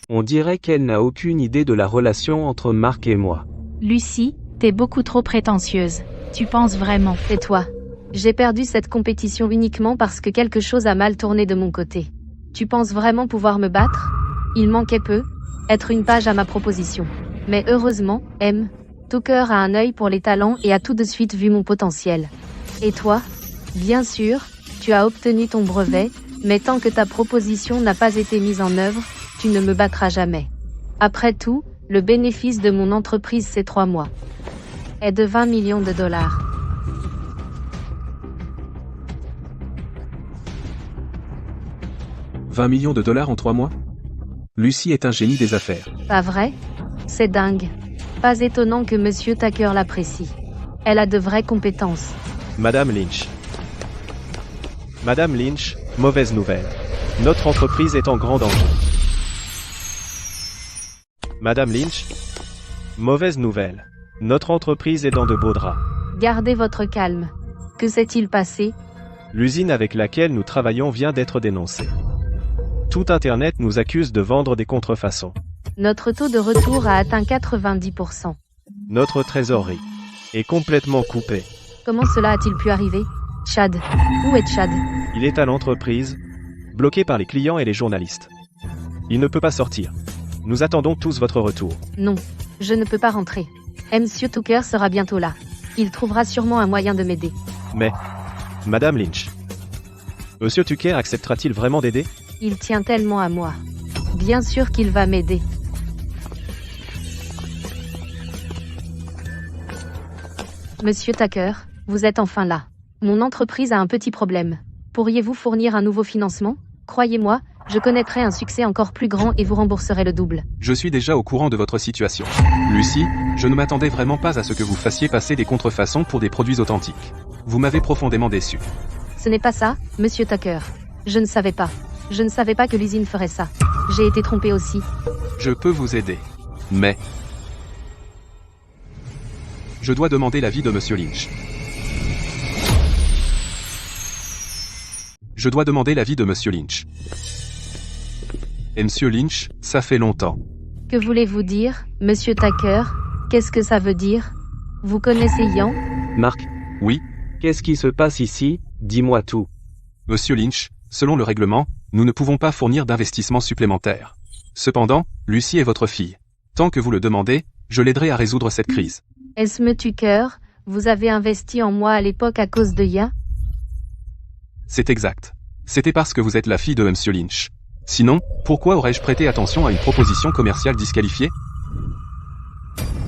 On dirait qu'elle n'a aucune idée de la relation entre Mark et moi. Lucie, t'es beaucoup trop prétentieuse. Tu penses vraiment? Et toi? J'ai perdu cette compétition uniquement parce que quelque chose a mal tourné de mon côté. Tu penses vraiment pouvoir me battre? Il manquait peu, être une page à ma proposition. Mais heureusement, M. Tucker a un œil pour les talents et a tout de suite vu mon potentiel. Et toi? Bien sûr, tu as obtenu ton brevet, mais tant que ta proposition n'a pas été mise en œuvre, tu ne me battras jamais. Après tout, le bénéfice de mon entreprise ces 3 mois est de 20 millions de dollars. $20 millions en 3 mois? Lucie est un génie des affaires. Pas vrai? C'est dingue. Pas étonnant que Monsieur Tucker l'apprécie. Elle a de vraies compétences. Madame Lynch. Madame Lynch, mauvaise nouvelle. Notre entreprise est en grand danger. Madame Lynch. Mauvaise nouvelle. Notre entreprise est dans de beaux draps. Gardez votre calme. Que s'est-il passé? L'usine avec laquelle nous travaillons vient d'être dénoncée. Tout Internet nous accuse de vendre des contrefaçons. Notre taux de retour a atteint 90%. Notre trésorerie est complètement coupée. Comment cela a-t-il pu arriver? Chad. Où est Chad? Il est à l'entreprise, bloqué par les clients et les journalistes. Il ne peut pas sortir. Nous attendons tous votre retour. Non, je ne peux pas rentrer. Monsieur Tucker sera bientôt là. Il trouvera sûrement un moyen de m'aider. Mais, Madame Lynch, Monsieur Tucker acceptera-t-il vraiment d'aider? Il tient tellement à moi. Bien sûr qu'il va m'aider. Monsieur Tucker, vous êtes enfin là. Mon entreprise a un petit problème. Pourriez-vous fournir un nouveau financement? Croyez-moi, je connaîtrai un succès encore plus grand et vous rembourserez le double. Je suis déjà au courant de votre situation. Lucie, je ne m'attendais vraiment pas à ce que vous fassiez passer des contrefaçons pour des produits authentiques. Vous m'avez profondément déçu. Ce n'est pas ça, Monsieur Tucker. Je ne savais pas. Je ne savais pas que l'usine ferait ça. J'ai été trompé aussi. Je peux vous aider. Mais... je dois demander l'avis de Monsieur Lynch. Je dois demander l'avis de Monsieur Lynch. Et Monsieur Lynch, ça fait longtemps. Que voulez-vous dire, Monsieur Tucker? Qu'est-ce que ça veut dire? Vous connaissez Ian? Mark? Oui? Qu'est-ce qui se passe ici? Dis-moi tout. Monsieur Lynch, selon le règlement, nous ne pouvons pas fournir d'investissement supplémentaire. Cependant, Lucie est votre fille. Tant que vous le demandez, je l'aiderai à résoudre cette crise. Monsieur Tucker, vous avez investi en moi à l'époque à cause de Ian? C'est exact. C'était parce que vous êtes la fille de Monsieur Lynch. Sinon, pourquoi aurais-je prêté attention à une proposition commerciale disqualifiée?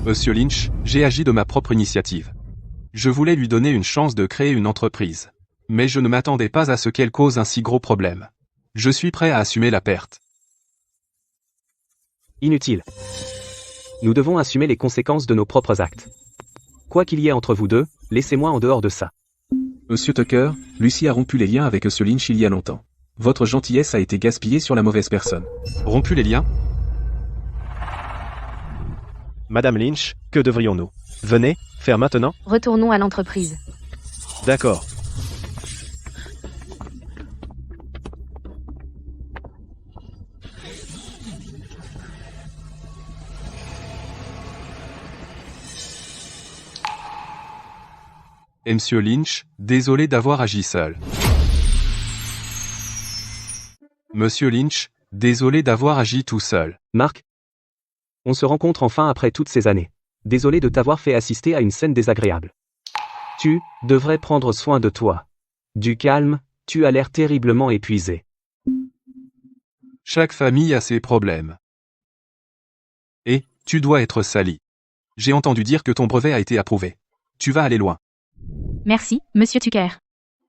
Monsieur Lynch, j'ai agi de ma propre initiative. Je voulais lui donner une chance de créer une entreprise. Mais je ne m'attendais pas à ce qu'elle cause un si gros problème. Je suis prêt à assumer la perte. Inutile. Nous devons assumer les conséquences de nos propres actes. Quoi qu'il y ait entre vous deux, laissez-moi en dehors de ça. Monsieur Tucker, Lucie a rompu les liens avec Monsieur Lynch il y a longtemps. Votre gentillesse a été gaspillée sur la mauvaise personne. Rompu les liens? Madame Lynch, que devrions-nous? Venez, faire maintenant? Retournons à l'entreprise. D'accord. Et Monsieur Lynch, désolé d'avoir agi seul. Monsieur Lynch, désolé d'avoir agi tout seul. Mark? On se rencontre enfin après toutes ces années. Désolé de t'avoir fait assister à une scène désagréable. Tu devrais prendre soin de toi. Du calme, tu as l'air terriblement épuisé. Chaque famille a ses problèmes. Et, tu dois être sali. J'ai entendu dire que ton brevet a été approuvé. Tu vas aller loin. Merci, Monsieur Tucker.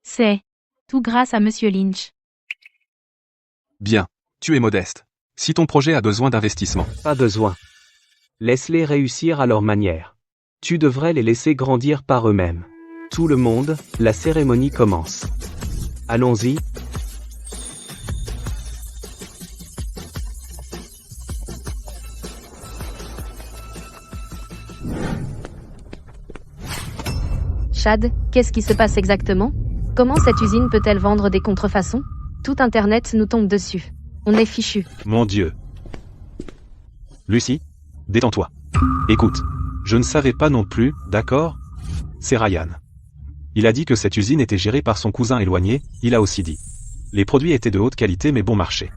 C'est tout grâce à Monsieur Lynch. Bien, tu es modeste. Si ton projet a besoin d'investissement. Pas besoin. Laisse-les réussir à leur manière. Tu devrais les laisser grandir par eux-mêmes. Tout le monde, la cérémonie commence. Allons-y. Chad, qu'est-ce qui se passe exactement? Comment cette usine peut-elle vendre des contrefaçons? Tout Internet nous tombe dessus. On est fichu. Mon Dieu. Lucie, détends-toi. Écoute, je ne savais pas non plus, d'accord? C'est Ryan. Il a dit que cette usine était gérée par son cousin éloigné, il a aussi dit. Les produits étaient de haute qualité mais bon marché.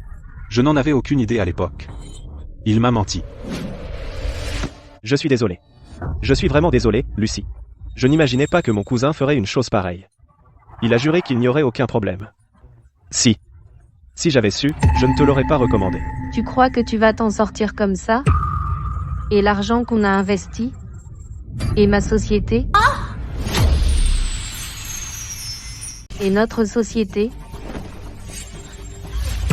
Je n'en avais aucune idée à l'époque. Il m'a menti. Je suis désolé. Je suis vraiment désolé, Lucie. Je n'imaginais pas que mon cousin ferait une chose pareille. Il a juré qu'il n'y aurait aucun problème. Si j'avais su, je ne te l'aurais pas recommandé. Tu crois que tu vas t'en sortir comme ça? Et l'argent qu'on a investi? Et ma société? Et notre société?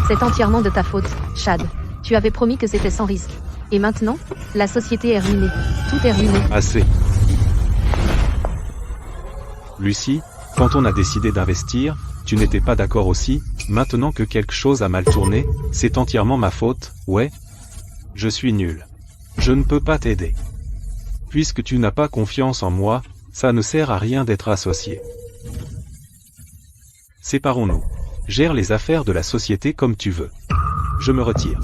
C'est entièrement de ta faute, Chad. Tu avais promis que c'était sans risque. Et maintenant, la société est ruinée. Tout est ruiné. Assez. Lucie, quand on a décidé d'investir, tu n'étais pas d'accord aussi, maintenant que quelque chose a mal tourné, c'est entièrement ma faute, ouais? Je suis nul. Je ne peux pas t'aider. Puisque tu n'as pas confiance en moi, ça ne sert à rien d'être associé. Séparons-nous. Gère les affaires de la société comme tu veux. Je me retire.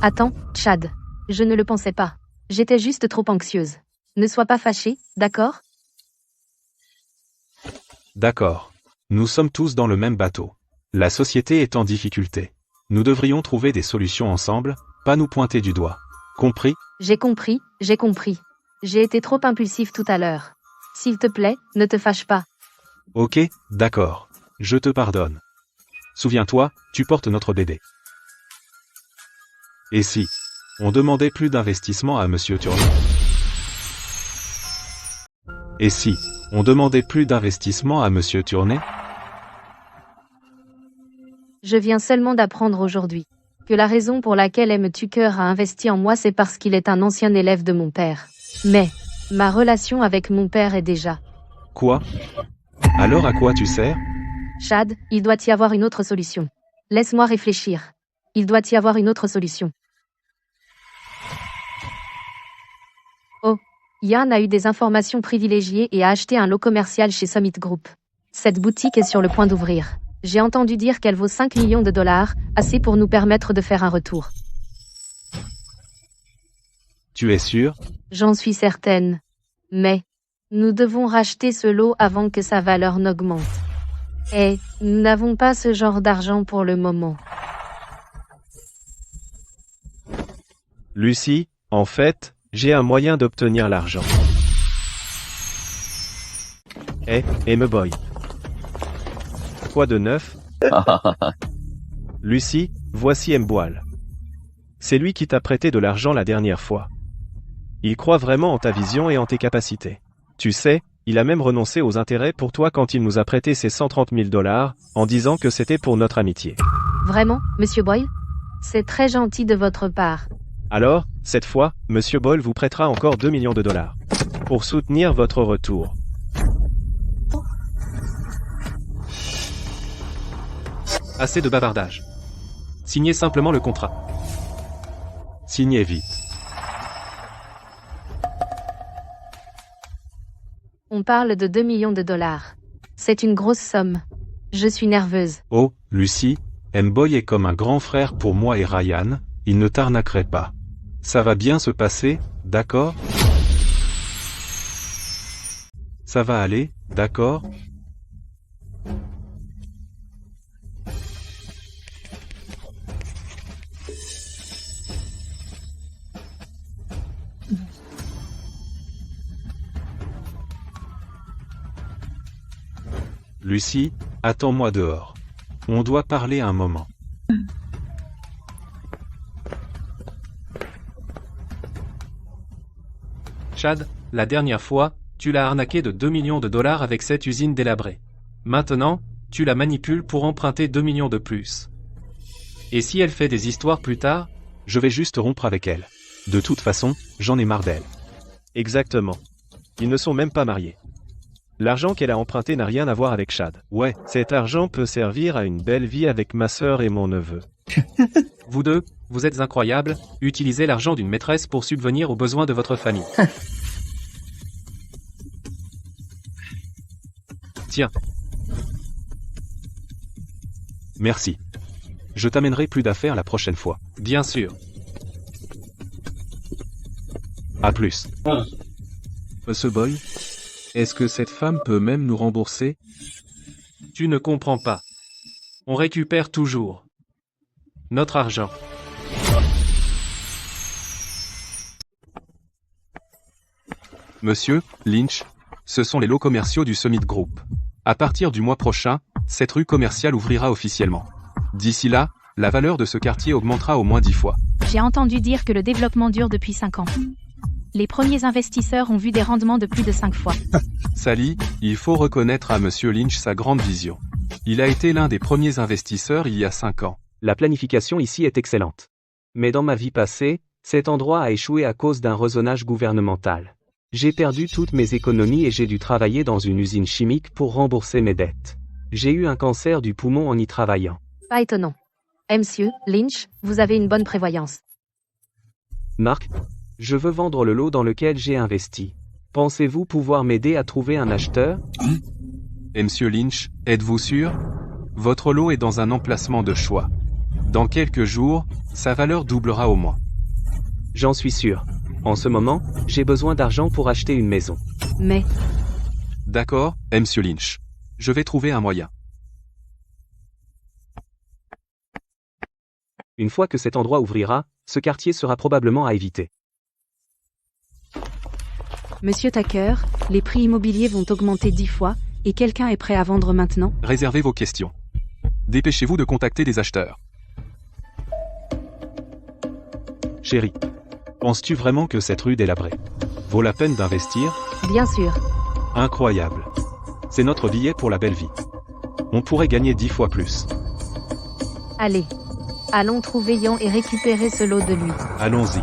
Attends, Chad. Je ne le pensais pas. J'étais juste trop anxieuse. Ne sois pas fâché, d'accord? D'accord. Nous sommes tous dans le même bateau. La société est en difficulté. Nous devrions trouver des solutions ensemble, pas nous pointer du doigt. Compris? J'ai compris. J'ai été trop impulsif tout à l'heure. S'il te plaît, ne te fâche pas. Ok, d'accord. Je te pardonne. Souviens-toi, tu portes notre bébé. Et si on demandait plus d'investissement à Monsieur Turner? Et si on demandait plus d'investissement à Monsieur Turner? Je viens seulement d'apprendre aujourd'hui que la raison pour laquelle M. Tucker a investi en moi, c'est parce qu'il est un ancien élève de mon père. Mais ma relation avec mon père est déjà... Quoi? Alors à quoi tu sers? Chad, il doit y avoir une autre solution. Laisse-moi réfléchir. Il doit y avoir une autre solution. Oh, Yann a eu des informations privilégiées et a acheté un lot commercial chez Summit Group. Cette boutique est sur le point d'ouvrir. J'ai entendu dire qu'elle vaut 5 millions de dollars, assez pour nous permettre de faire un retour. Tu es sûr? J'en suis certaine. Mais nous devons racheter ce lot avant que sa valeur n'augmente. Et nous n'avons pas ce genre d'argent pour le moment. Lucie, en fait, j'ai un moyen d'obtenir l'argent. Me-boy. Quoi de neuf? Lucie, voici M-Boile. C'est lui qui t'a prêté de l'argent la dernière fois. Il croit vraiment en ta vision et en tes capacités. Tu sais, il a même renoncé aux intérêts pour toi quand il nous a prêté ses 130 000 $, en disant que c'était pour notre amitié. Vraiment, Monsieur Boyle? C'est très gentil de votre part. Alors, cette fois, Monsieur Boyle vous prêtera encore 2 millions de dollars. Pour soutenir votre retour. Assez de bavardage. Signez simplement le contrat. Signez vite. On parle de 2 millions de dollars. C'est une grosse somme. Je suis nerveuse. Oh, Lucie, M-Boy est comme un grand frère pour moi et Ryan, il ne t'arnaquerait pas. Ça va bien se passer, d'accord? Ça va aller, d'accord? Lucie, attends-moi dehors. On doit parler un moment. Chad, la dernière fois, tu l'as arnaqué de 2 millions de dollars avec cette usine délabrée. Maintenant, tu la manipules pour emprunter 2 millions de plus. Et si elle fait des histoires plus tard? Je vais juste rompre avec elle. De toute façon, j'en ai marre d'elle. Exactement. Ils ne sont même pas mariés. L'argent qu'elle a emprunté n'a rien à voir avec Chad. Ouais, Cet argent peut servir à une belle vie avec ma sœur et mon neveu. Vous deux, vous êtes incroyables, utilisez l'argent d'une maîtresse pour subvenir aux besoins de votre famille. Tiens, merci. Je t'amènerai plus d'affaires la prochaine fois. bien sûr. À plus. Ce boy? Est-ce que cette femme peut même nous rembourser? Tu ne comprends pas. On récupère toujours notre argent. Monsieur Lynch, ce sont les lots commerciaux du Summit Group. À partir du mois prochain, cette rue commerciale ouvrira officiellement. D'ici là, la valeur de ce quartier augmentera au moins 10 fois. J'ai entendu dire que le développement dure depuis 5 ans. Les premiers investisseurs ont vu des rendements de plus de 5 fois. Sally, il faut reconnaître à Monsieur Lynch sa grande vision. Il a été l'un des premiers investisseurs il y a 5 ans. La planification ici est excellente. Mais dans ma vie passée, cet endroit a échoué à cause d'un rezonage gouvernemental. J'ai perdu toutes mes économies et j'ai dû travailler dans une usine chimique pour rembourser mes dettes. J'ai eu un cancer du poumon en y travaillant. Pas étonnant. Monsieur Lynch, vous avez une bonne prévoyance. Marc, je veux vendre le lot dans lequel j'ai investi. Pensez-vous pouvoir m'aider à trouver un acheteur? Et Monsieur Lynch, êtes-vous sûr? Votre lot est dans un emplacement de choix. Dans quelques jours, sa valeur doublera au moins. J'en suis sûr. En ce moment, j'ai besoin d'argent pour acheter une maison. Mais, D'accord, Monsieur Lynch. Je vais trouver un moyen. Une fois que cet endroit ouvrira, ce quartier sera probablement à éviter. Monsieur Tucker, les prix immobiliers vont augmenter 10 fois, et quelqu'un est prêt à vendre maintenant? Réservez vos questions. Dépêchez-vous de contacter des acheteurs. Chérie, penses-tu vraiment que cette rue délabrée vaut la peine d'investir? bien sûr. Incroyable. C'est notre billet pour la belle vie. On pourrait gagner 10 fois plus. Allez. Allons trouver Yan et récupérer ce lot de lui. Allons-y.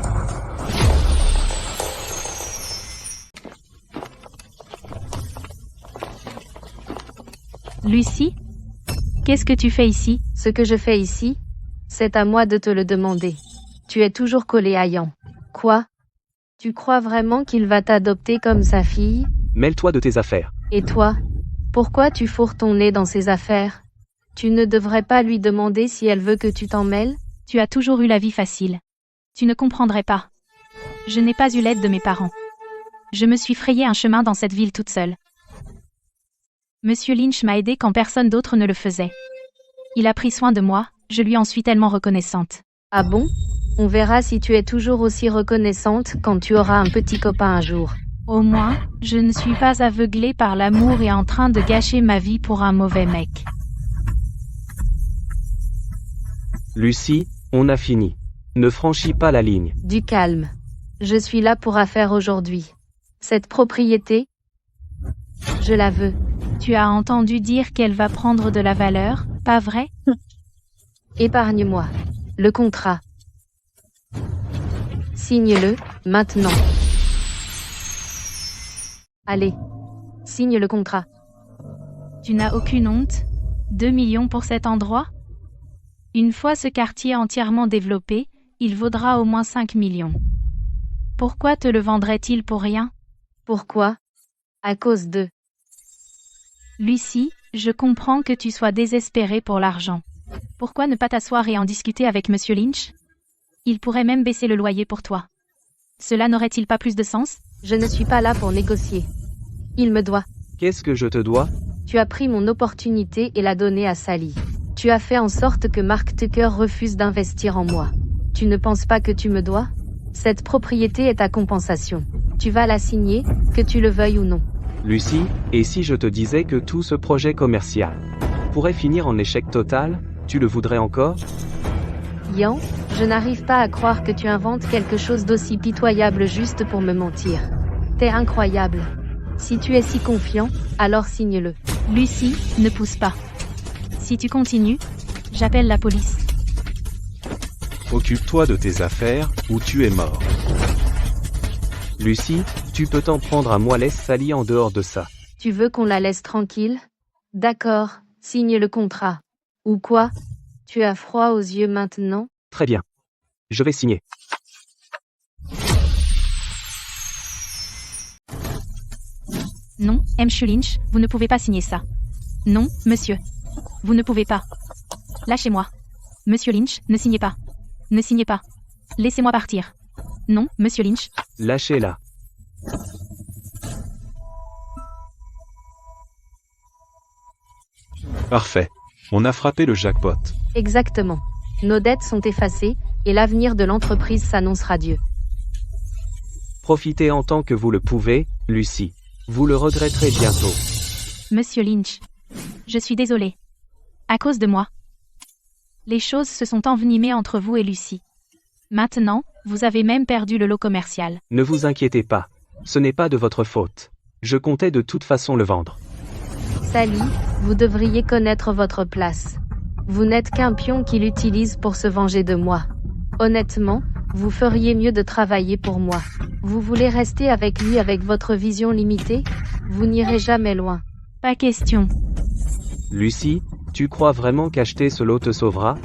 Lucie? Qu'est-ce que tu fais ici? Ce que je fais ici, c'est à moi de te le demander. Tu es toujours collé à Yan. Quoi? Tu crois vraiment qu'il va t'adopter comme sa fille? Mêle-toi de tes affaires. Et toi? Pourquoi tu fourres ton nez dans ses affaires? Tu ne devrais pas lui demander si elle veut que tu t'en mêles? Tu as toujours eu la vie facile. Tu ne comprendrais pas. Je n'ai pas eu l'aide de mes parents. Je me suis frayé un chemin dans cette ville toute seule. Monsieur Lynch m'a aidé quand personne d'autre ne le faisait. Il a pris soin de moi, je lui en suis tellement reconnaissante. Ah bon? On verra si tu es toujours aussi reconnaissante quand tu auras un petit copain un jour. Au moins, je ne suis pas aveuglée par l'amour et en train de gâcher ma vie pour un mauvais mec. Lucie, on a fini. Ne franchis pas la ligne. Du calme. Je suis là pour affaire aujourd'hui. Cette propriété, je la veux. Tu as entendu dire qu'elle va prendre de la valeur, pas vrai? Épargne-moi. Le contrat. Signe-le, maintenant. Allez. Signe le contrat. Tu n'as aucune honte? 2 millions pour cet endroit? Une fois ce quartier entièrement développé, il vaudra au moins 5 millions. Pourquoi te le vendrait-il pour rien? Pourquoi? À cause de... Lucie, je comprends que tu sois désespérée pour l'argent. Pourquoi ne pas t'asseoir et en discuter avec Monsieur Lynch? Il pourrait même baisser le loyer pour toi. Cela n'aurait-il pas plus de sens? Je ne suis pas là pour négocier. Il me doit. Qu'est-ce que je te dois? Tu as pris mon opportunité et l'as donnée à Sally. Tu as fait en sorte que Mark Tucker refuse d'investir en moi. Tu ne penses pas que tu me dois? Cette propriété est ta compensation. Tu vas la signer, que tu le veuilles ou non. Lucie, et si je te disais que tout ce projet commercial pourrait finir en échec total, tu le voudrais encore? Yan, je n'arrive pas à croire que tu inventes quelque chose d'aussi pitoyable juste pour me mentir. T'es incroyable. Si tu es si confiant, alors signe-le. Lucie, ne pousse pas. Si tu continues, j'appelle la police. Occupe-toi de tes affaires, ou tu es mort. Lucie, tu peux t'en prendre à moi, laisse Sally en dehors de ça. Tu veux qu'on la laisse tranquille? D'accord, signe le contrat. Ou quoi? Tu as froid aux yeux maintenant? Très bien. Je vais signer. Non, M. Lynch, vous ne pouvez pas signer ça. Non, monsieur. Vous ne pouvez pas. Lâchez-moi. Monsieur Lynch, ne signez pas. Ne signez pas. Laissez-moi partir. Non, monsieur Lynch. Lâchez-la. Parfait. On a frappé le jackpot. Exactement. Nos dettes sont effacées, et l'avenir de l'entreprise s'annonce radieux. Profitez en tant que vous le pouvez, Lucie. Vous le regretterez bientôt. Monsieur Lynch. Je suis désolée. À cause de moi. Les choses se sont envenimées entre vous et Lucie. Maintenant, vous avez même perdu le lot commercial. Ne vous inquiétez pas. Ce n'est pas de votre faute. Je comptais de toute façon le vendre. Sally, vous devriez connaître votre place. Vous n'êtes qu'un pion qu'il utilise pour se venger de moi. Honnêtement, vous feriez mieux de travailler pour moi. Vous voulez rester avec lui avec votre vision limitée? Vous n'irez jamais loin. Pas question. Lucie, tu crois vraiment qu'acheter ce lot te sauvera?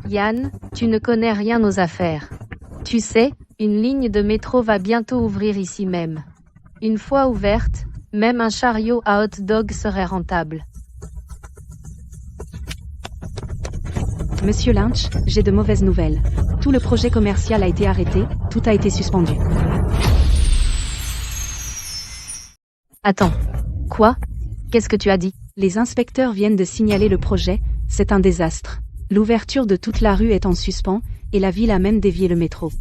Yann, tu ne connais rien aux affaires. Tu sais, une ligne de métro va bientôt ouvrir ici même. Une fois ouverte, même un chariot à hot dog serait rentable. Monsieur Lynch, j'ai de mauvaises nouvelles. Tout le projet commercial a été arrêté, tout a été suspendu. Attends. Quoi? Qu'est-ce que tu as dit? Les inspecteurs viennent de signaler le projet, c'est un désastre. L'ouverture de toute la rue est en suspens, et la ville a même dévié le métro.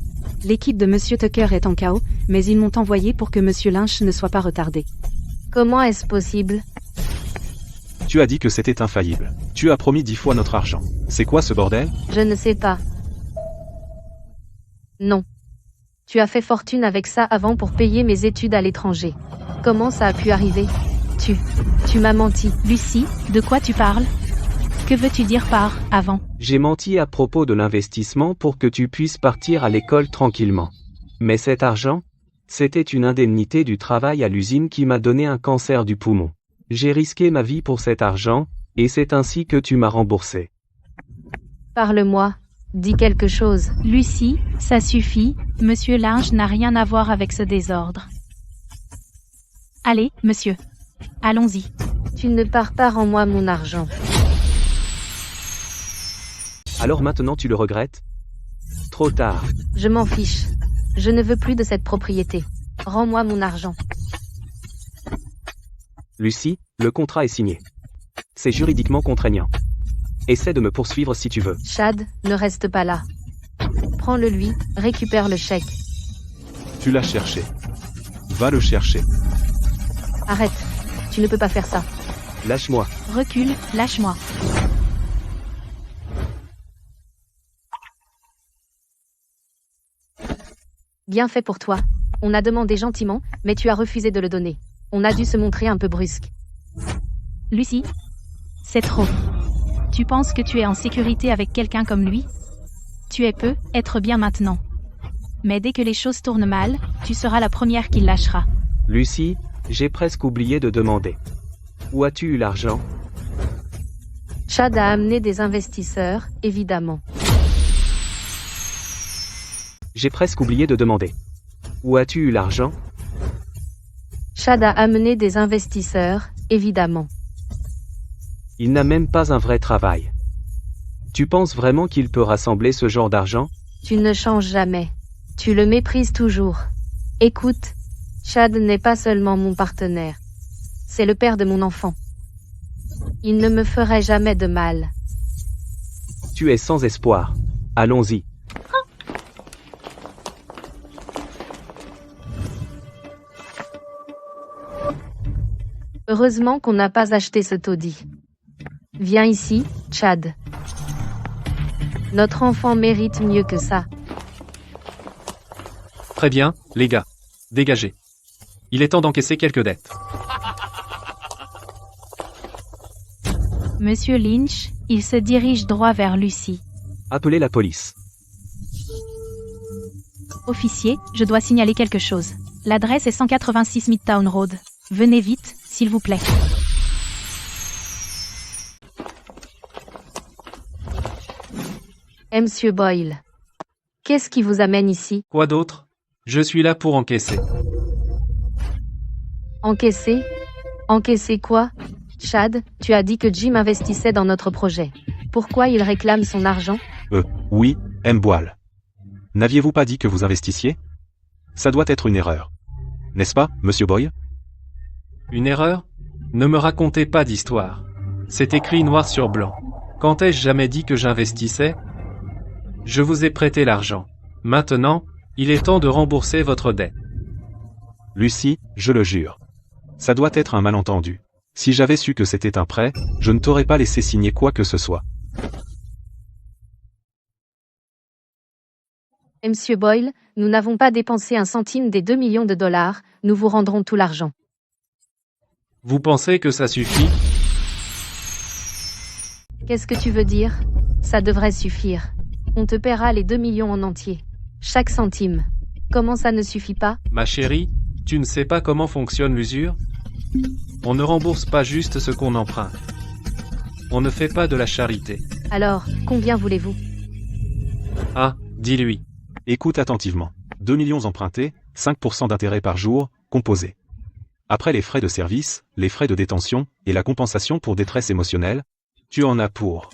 L'équipe de Monsieur Tucker est en chaos, mais ils m'ont envoyé pour que Monsieur Lynch ne soit pas retardé. Comment est-ce possible? Tu as dit que c'était infaillible. Tu as promis 10 fois notre argent. C'est quoi ce bordel? Je ne sais pas. Non. Tu as fait fortune avec ça avant pour payer mes études à l'étranger. Comment ça a pu arriver? Tu m'as menti. Lucie, de quoi tu parles? Que veux-tu dire par « avant » ? J'ai menti à propos de l'investissement pour que tu puisses partir à l'école tranquillement. Mais cet argent, c'était une indemnité du travail à l'usine qui m'a donné un cancer du poumon. J'ai risqué ma vie pour cet argent, et c'est ainsi que tu m'as remboursé. Parle-moi. Dis quelque chose. Lucie, ça suffit, Monsieur Lynch n'a rien à voir avec ce désordre. Allez, monsieur. Allons-y. Tu ne pars pas, rends-moi mon argent. Alors maintenant tu le regrettes? Trop tard. Je m'en fiche. Je ne veux plus de cette propriété. Rends-moi mon argent. Lucie, le contrat est signé. C'est juridiquement contraignant. Essaie de me poursuivre si tu veux. Chad, ne reste pas là. Prends-le lui, récupère le chèque. Tu l'as cherché. Va le chercher. Arrête. Tu ne peux pas faire ça. Lâche-moi. Recule, lâche-moi. Bien fait pour toi. On a demandé gentiment, mais tu as refusé de le donner. On a dû se montrer un peu brusque. Lucie, c'est trop. Tu penses que tu es en sécurité avec quelqu'un comme lui? Tu es peu, être bien maintenant. Mais dès que les choses tournent mal, tu seras la première qui lâchera. Lucie, j'ai presque oublié de demander. Où as-tu eu l'argent? Chad a amené des investisseurs, évidemment. J'ai presque oublié de demander. Où as-tu eu l'argent? Chad a amené des investisseurs, évidemment. Il n'a même pas un vrai travail. Tu penses vraiment qu'il peut rassembler ce genre d'argent? Tu ne changes jamais. Tu le méprises toujours. Écoute, Chad n'est pas seulement mon partenaire. C'est le père de mon enfant. Il ne me ferait jamais de mal. Tu es sans espoir. Allons-y. Heureusement qu'on n'a pas acheté ce taudis. Viens ici, Chad. Notre enfant mérite mieux que ça. Très bien, les gars. Dégagez. Il est temps d'encaisser quelques dettes. Monsieur Lynch, il se dirige droit vers Lucy. Appelez la police. Officier, je dois signaler quelque chose. L'adresse est 186 Midtown Road. Venez vite, s'il vous plaît. Monsieur Boyle. Qu'est-ce qui vous amène ici? Quoi d'autre? Je suis là pour encaisser. Encaisser? Encaisser quoi? Chad, tu as dit que Jim investissait dans notre projet. Pourquoi il réclame son argent? Oui, M. Boyle. N'aviez-vous pas dit que vous investissiez? Ça doit être une erreur. N'est-ce pas, monsieur Boyle? Une erreur? Ne me racontez pas d'histoire. C'est écrit noir sur blanc. Quand ai-je jamais dit que j'investissais? Je vous ai prêté l'argent. Maintenant, il est temps de rembourser votre dette. Lucy, je le jure. Ça doit être un malentendu. Si j'avais su que c'était un prêt, je ne t'aurais pas laissé signer quoi que ce soit. Monsieur Boyle, nous n'avons pas dépensé un centime des 2 millions de dollars, nous vous rendrons tout l'argent. Vous pensez que ça suffit? Qu'est-ce que tu veux dire? Ça devrait suffire. On te paiera les 2 millions en entier. Chaque centime. Comment ça ne suffit pas? Ma chérie, tu ne sais pas comment fonctionne l'usure? On ne rembourse pas juste ce qu'on emprunte. On ne fait pas de la charité. Alors, combien voulez-vous? Ah, dis-lui. Écoute attentivement. 2 millions empruntés, 5% d'intérêt par jour, composé. Après les frais de service, les frais de détention, et la compensation pour détresse émotionnelle, tu en as pour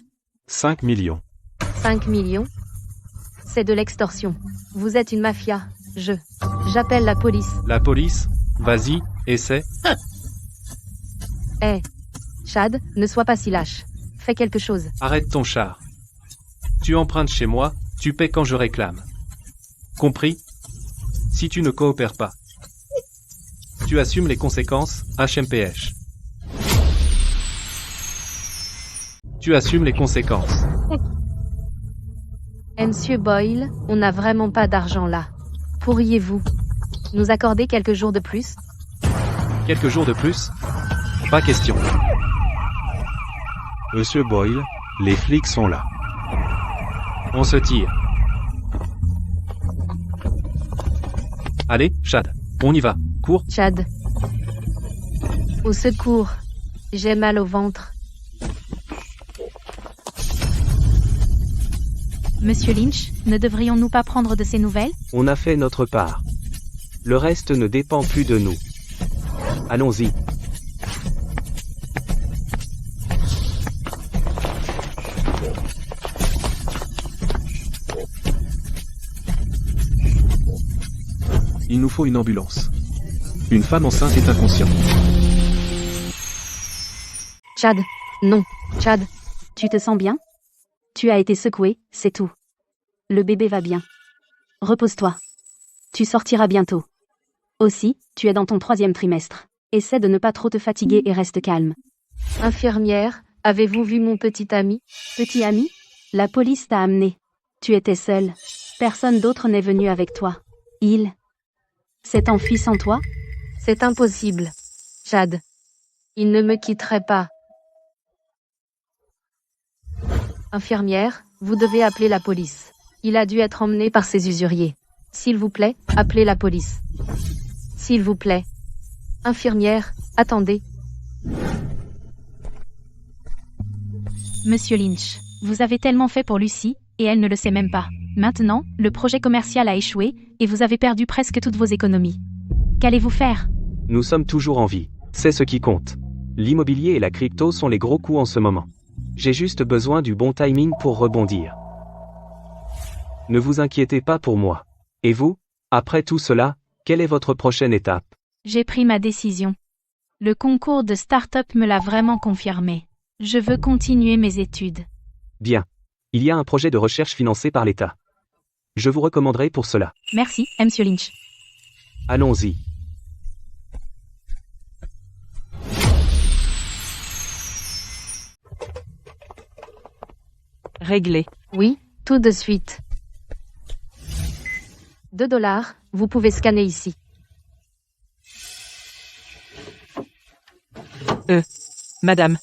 5 millions. 5 millions? C'est de l'extorsion. Vous êtes une mafia. J'appelle la police. La police? Vas-y, essaie. Hé, Chad, ne sois pas si lâche. Fais quelque chose. Arrête ton char. Tu empruntes chez moi, tu paies quand je réclame. Compris? Si tu ne coopères pas, tu assumes les conséquences, HMPH. Tu assumes les conséquences. Monsieur Boyle, on n'a vraiment pas d'argent là. Pourriez-vous nous accorder quelques jours de plus? Quelques jours de plus? Pas question. Monsieur Boyle, les flics sont là. On se tire. Allez, Chad, on y va. Cours. Chad. Au secours. J'ai mal au ventre. Monsieur Lynch, ne devrions-nous pas prendre de ces nouvelles? On a fait notre part. Le reste ne dépend plus de nous. Allons-y. Il nous faut une ambulance. Une femme enceinte est inconsciente. Chad. Non, Chad. Tu te sens bien? Tu as été secoué, c'est tout. Le bébé va bien. Repose-toi. Tu sortiras bientôt. Aussi, tu es dans ton 3e trimestre. Essaie de ne pas trop te fatiguer et reste calme. Infirmière, avez-vous vu mon petit ami? Petit ami? La police t'a amené. Tu étais seul. Personne d'autre n'est venu avec toi. Il s'est enfui sans toi? C'est impossible. Chad. Il ne me quitterait pas. Infirmière, vous devez appeler la police. Il a dû être emmené par ces usuriers. S'il vous plaît, appelez la police. S'il vous plaît. Infirmière, attendez. Monsieur Lynch, vous avez tellement fait pour Lucy, et elle ne le sait même pas. Maintenant, le projet commercial a échoué, et vous avez perdu presque toutes vos économies. Qu'allez-vous faire? Nous sommes toujours en vie. C'est ce qui compte. L'immobilier et la crypto sont les gros coups en ce moment. J'ai juste besoin du bon timing pour rebondir. Ne vous inquiétez pas pour moi. Et vous? Après tout cela, quelle est votre prochaine étape? J'ai pris ma décision. Le concours de start-up me l'a vraiment confirmé. Je veux continuer mes études. Bien. Il y a un projet de recherche financé par l'État. Je vous recommanderai pour cela. Merci, Monsieur Lynch. Allons-y. Réglé. Oui, tout de suite. 2 $, vous pouvez scanner ici. Madame.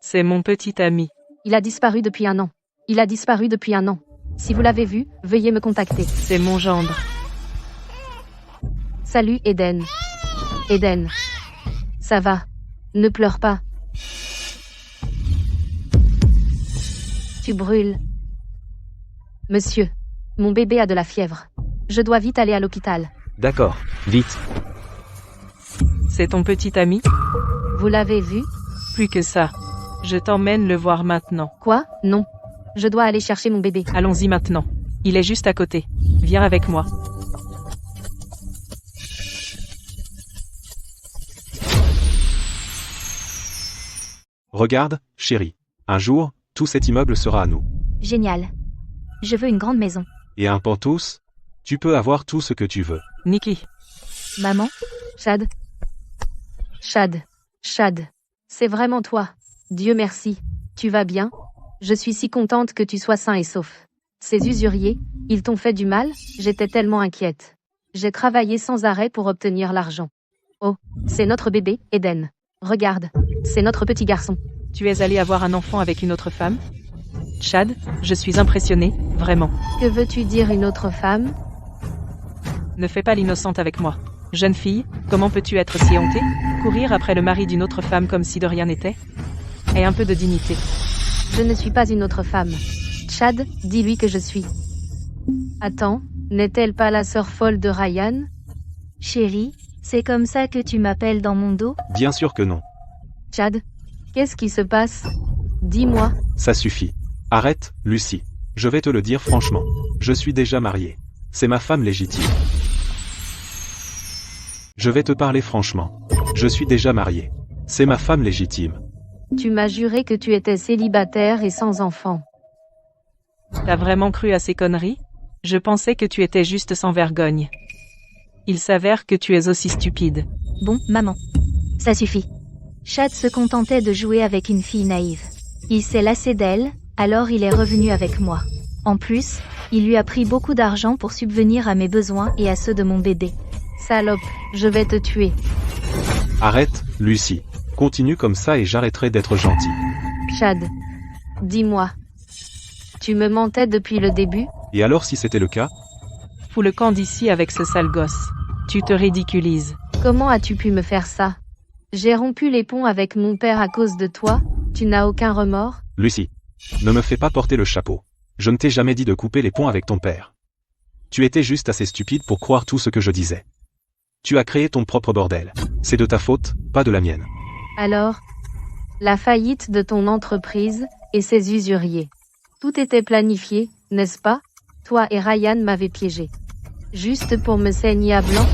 C'est mon petit ami. Il a disparu depuis 1 an. Il a disparu depuis 1 an. Si vous l'avez vu, veuillez me contacter. C'est mon gendre. Salut Eden. Eden. Ça va. Ne pleure pas. Tu brûles. Monsieur. Mon bébé a de la fièvre. Je dois vite aller à l'hôpital. D'accord, vite. C'est ton petit ami? Vous l'avez vu? Plus que ça. Je t'emmène le voir maintenant. Quoi? Non. Je dois aller chercher mon bébé. Allons-y maintenant. Il est juste à côté. Viens avec moi. Regarde, chérie. Un jour, tout cet immeuble sera à nous. Génial. Je veux une grande maison. Et un pantouse? Tu peux avoir tout ce que tu veux. Nikki. Maman? Chad. Chad. Chad. C'est vraiment toi. Dieu merci. Tu vas bien? Je suis si contente que tu sois sain et sauf. Ces usuriers, ils t'ont fait du mal? J'étais tellement inquiète. J'ai travaillé sans arrêt pour obtenir l'argent. Oh, c'est notre bébé, Eden. Regarde, c'est notre petit garçon. Tu es allé avoir un enfant avec une autre femme? Chad, je suis impressionnée, vraiment. Que veux-tu dire une autre femme? Ne fais pas l'innocente avec moi. Jeune fille, comment peux-tu être si hontée? Courir après le mari d'une autre femme comme si de rien n'était? Aie un peu de dignité. Je ne suis pas une autre femme. Chad, dis-lui que je suis. Attends, n'est-elle pas la sœur folle de Ryan? Chérie, c'est comme ça que tu m'appelles dans mon dos? Bien sûr que non. Chad, qu'est-ce qui se passe? Dis-moi. Ça suffit. Arrête, Lucie. Je vais te le dire franchement. Je suis déjà marié. C'est ma femme légitime. Je vais te parler franchement. Je suis déjà marié. C'est ma femme légitime. Tu m'as juré que tu étais célibataire et sans enfant. T'as vraiment cru à ces conneries? Je pensais que tu étais juste sans vergogne. Il s'avère que tu es aussi stupide. Bon, maman. Ça suffit. Chad se contentait de jouer avec une fille naïve. Il s'est lassé d'elle, alors il est revenu avec moi. En plus, il lui a pris beaucoup d'argent pour subvenir à mes besoins et à ceux de mon bébé. Salope, je vais te tuer. Arrête, Lucie. Continue comme ça et j'arrêterai d'être gentil. Chad, dis-moi. Tu me mentais depuis le début? Et alors si c'était le cas? Fous le camp d'ici avec ce sale gosse. Tu te ridiculises. Comment as-tu pu me faire ça? J'ai rompu les ponts avec mon père à cause de toi? Tu n'as aucun remords? Lucie. Ne me fais pas porter le chapeau. Je ne t'ai jamais dit de couper les ponts avec ton père. Tu étais juste assez stupide pour croire tout ce que je disais. Tu as créé ton propre bordel. C'est de ta faute, pas de la mienne. Alors, la faillite de ton entreprise et ses usuriers. Tout était planifié, n'est-ce pas? Toi et Ryan m'avez piégé. Juste pour me saigner à blanc?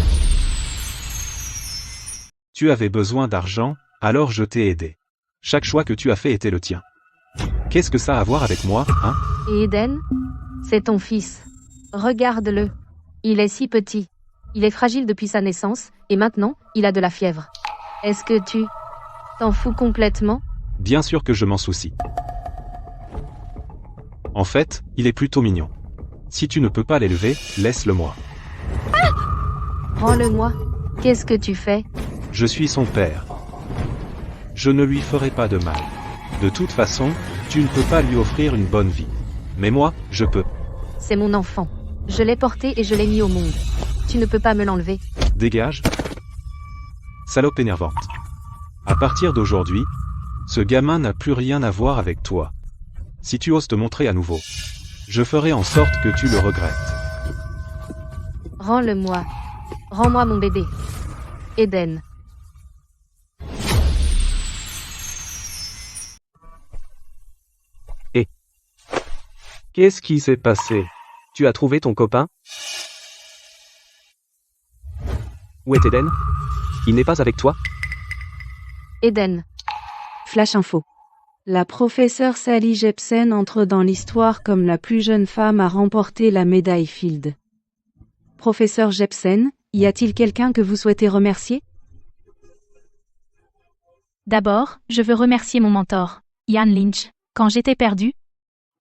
Tu avais besoin d'argent, alors je t'ai aidé. Chaque choix que tu as fait était le tien. Qu'est-ce que ça a à voir avec moi, hein? Et Eden? C'est ton fils. Regarde-le. Il est si petit. Il est fragile depuis sa naissance, et maintenant, il a de la fièvre. Est-ce que tu t'en fous complètement? Bien sûr que je m'en soucie. En fait, il est plutôt mignon. Si tu ne peux pas l'élever, laisse-le-moi. Rends-le-moi. Qu'est-ce que tu fais? Je suis son père. Je ne lui ferai pas de mal. De toute façon, tu ne peux pas lui offrir une bonne vie. Mais moi, je peux. C'est mon enfant. Je l'ai porté et je l'ai mis au monde. Tu ne peux pas me l'enlever. Dégage. Salope énervante. À partir d'aujourd'hui, ce gamin n'a plus rien à voir avec toi. Si tu oses te montrer à nouveau, je ferai en sorte que tu le regrettes. Rends-le-moi. Rends-moi mon bébé. Eden. Qu'est-ce qui s'est passé? Tu as trouvé ton copain? Où est Eden? Il n'est pas avec toi? Eden. Flash info. La professeure Sally Jepsen entre dans l'histoire comme la plus jeune femme à remporter la médaille Field. Professeur Jepsen, y a-t-il quelqu'un que vous souhaitez remercier? D'abord, je veux remercier mon mentor, Ian Lynch. Quand j'étais perdu,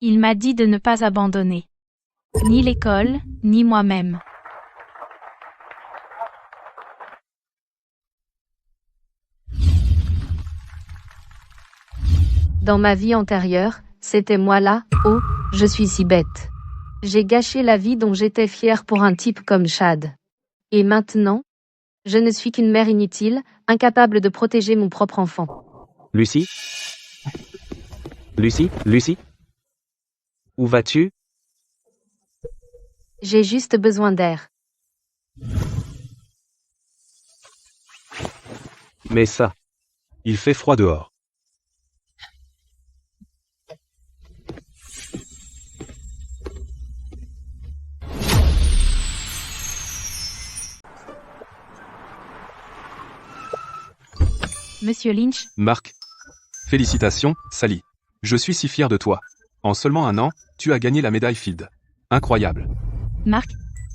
Il m'a dit de ne pas abandonner. Ni l'école, ni moi-même. Dans ma vie antérieure, c'était moi là, oh, je suis si bête. J'ai gâché la vie dont j'étais fière pour un type comme Chad. Et maintenant, je ne suis qu'une mère inutile, incapable de protéger mon propre enfant. Lucie? Lucie? Lucie? Où vas-tu? J'ai juste besoin d'air. Mais ça. Il fait froid dehors. Monsieur Lynch, Marc. Félicitations, Sally. Je suis si fier de toi. En seulement un an, tu as gagné la médaille Field. Incroyable. Marc,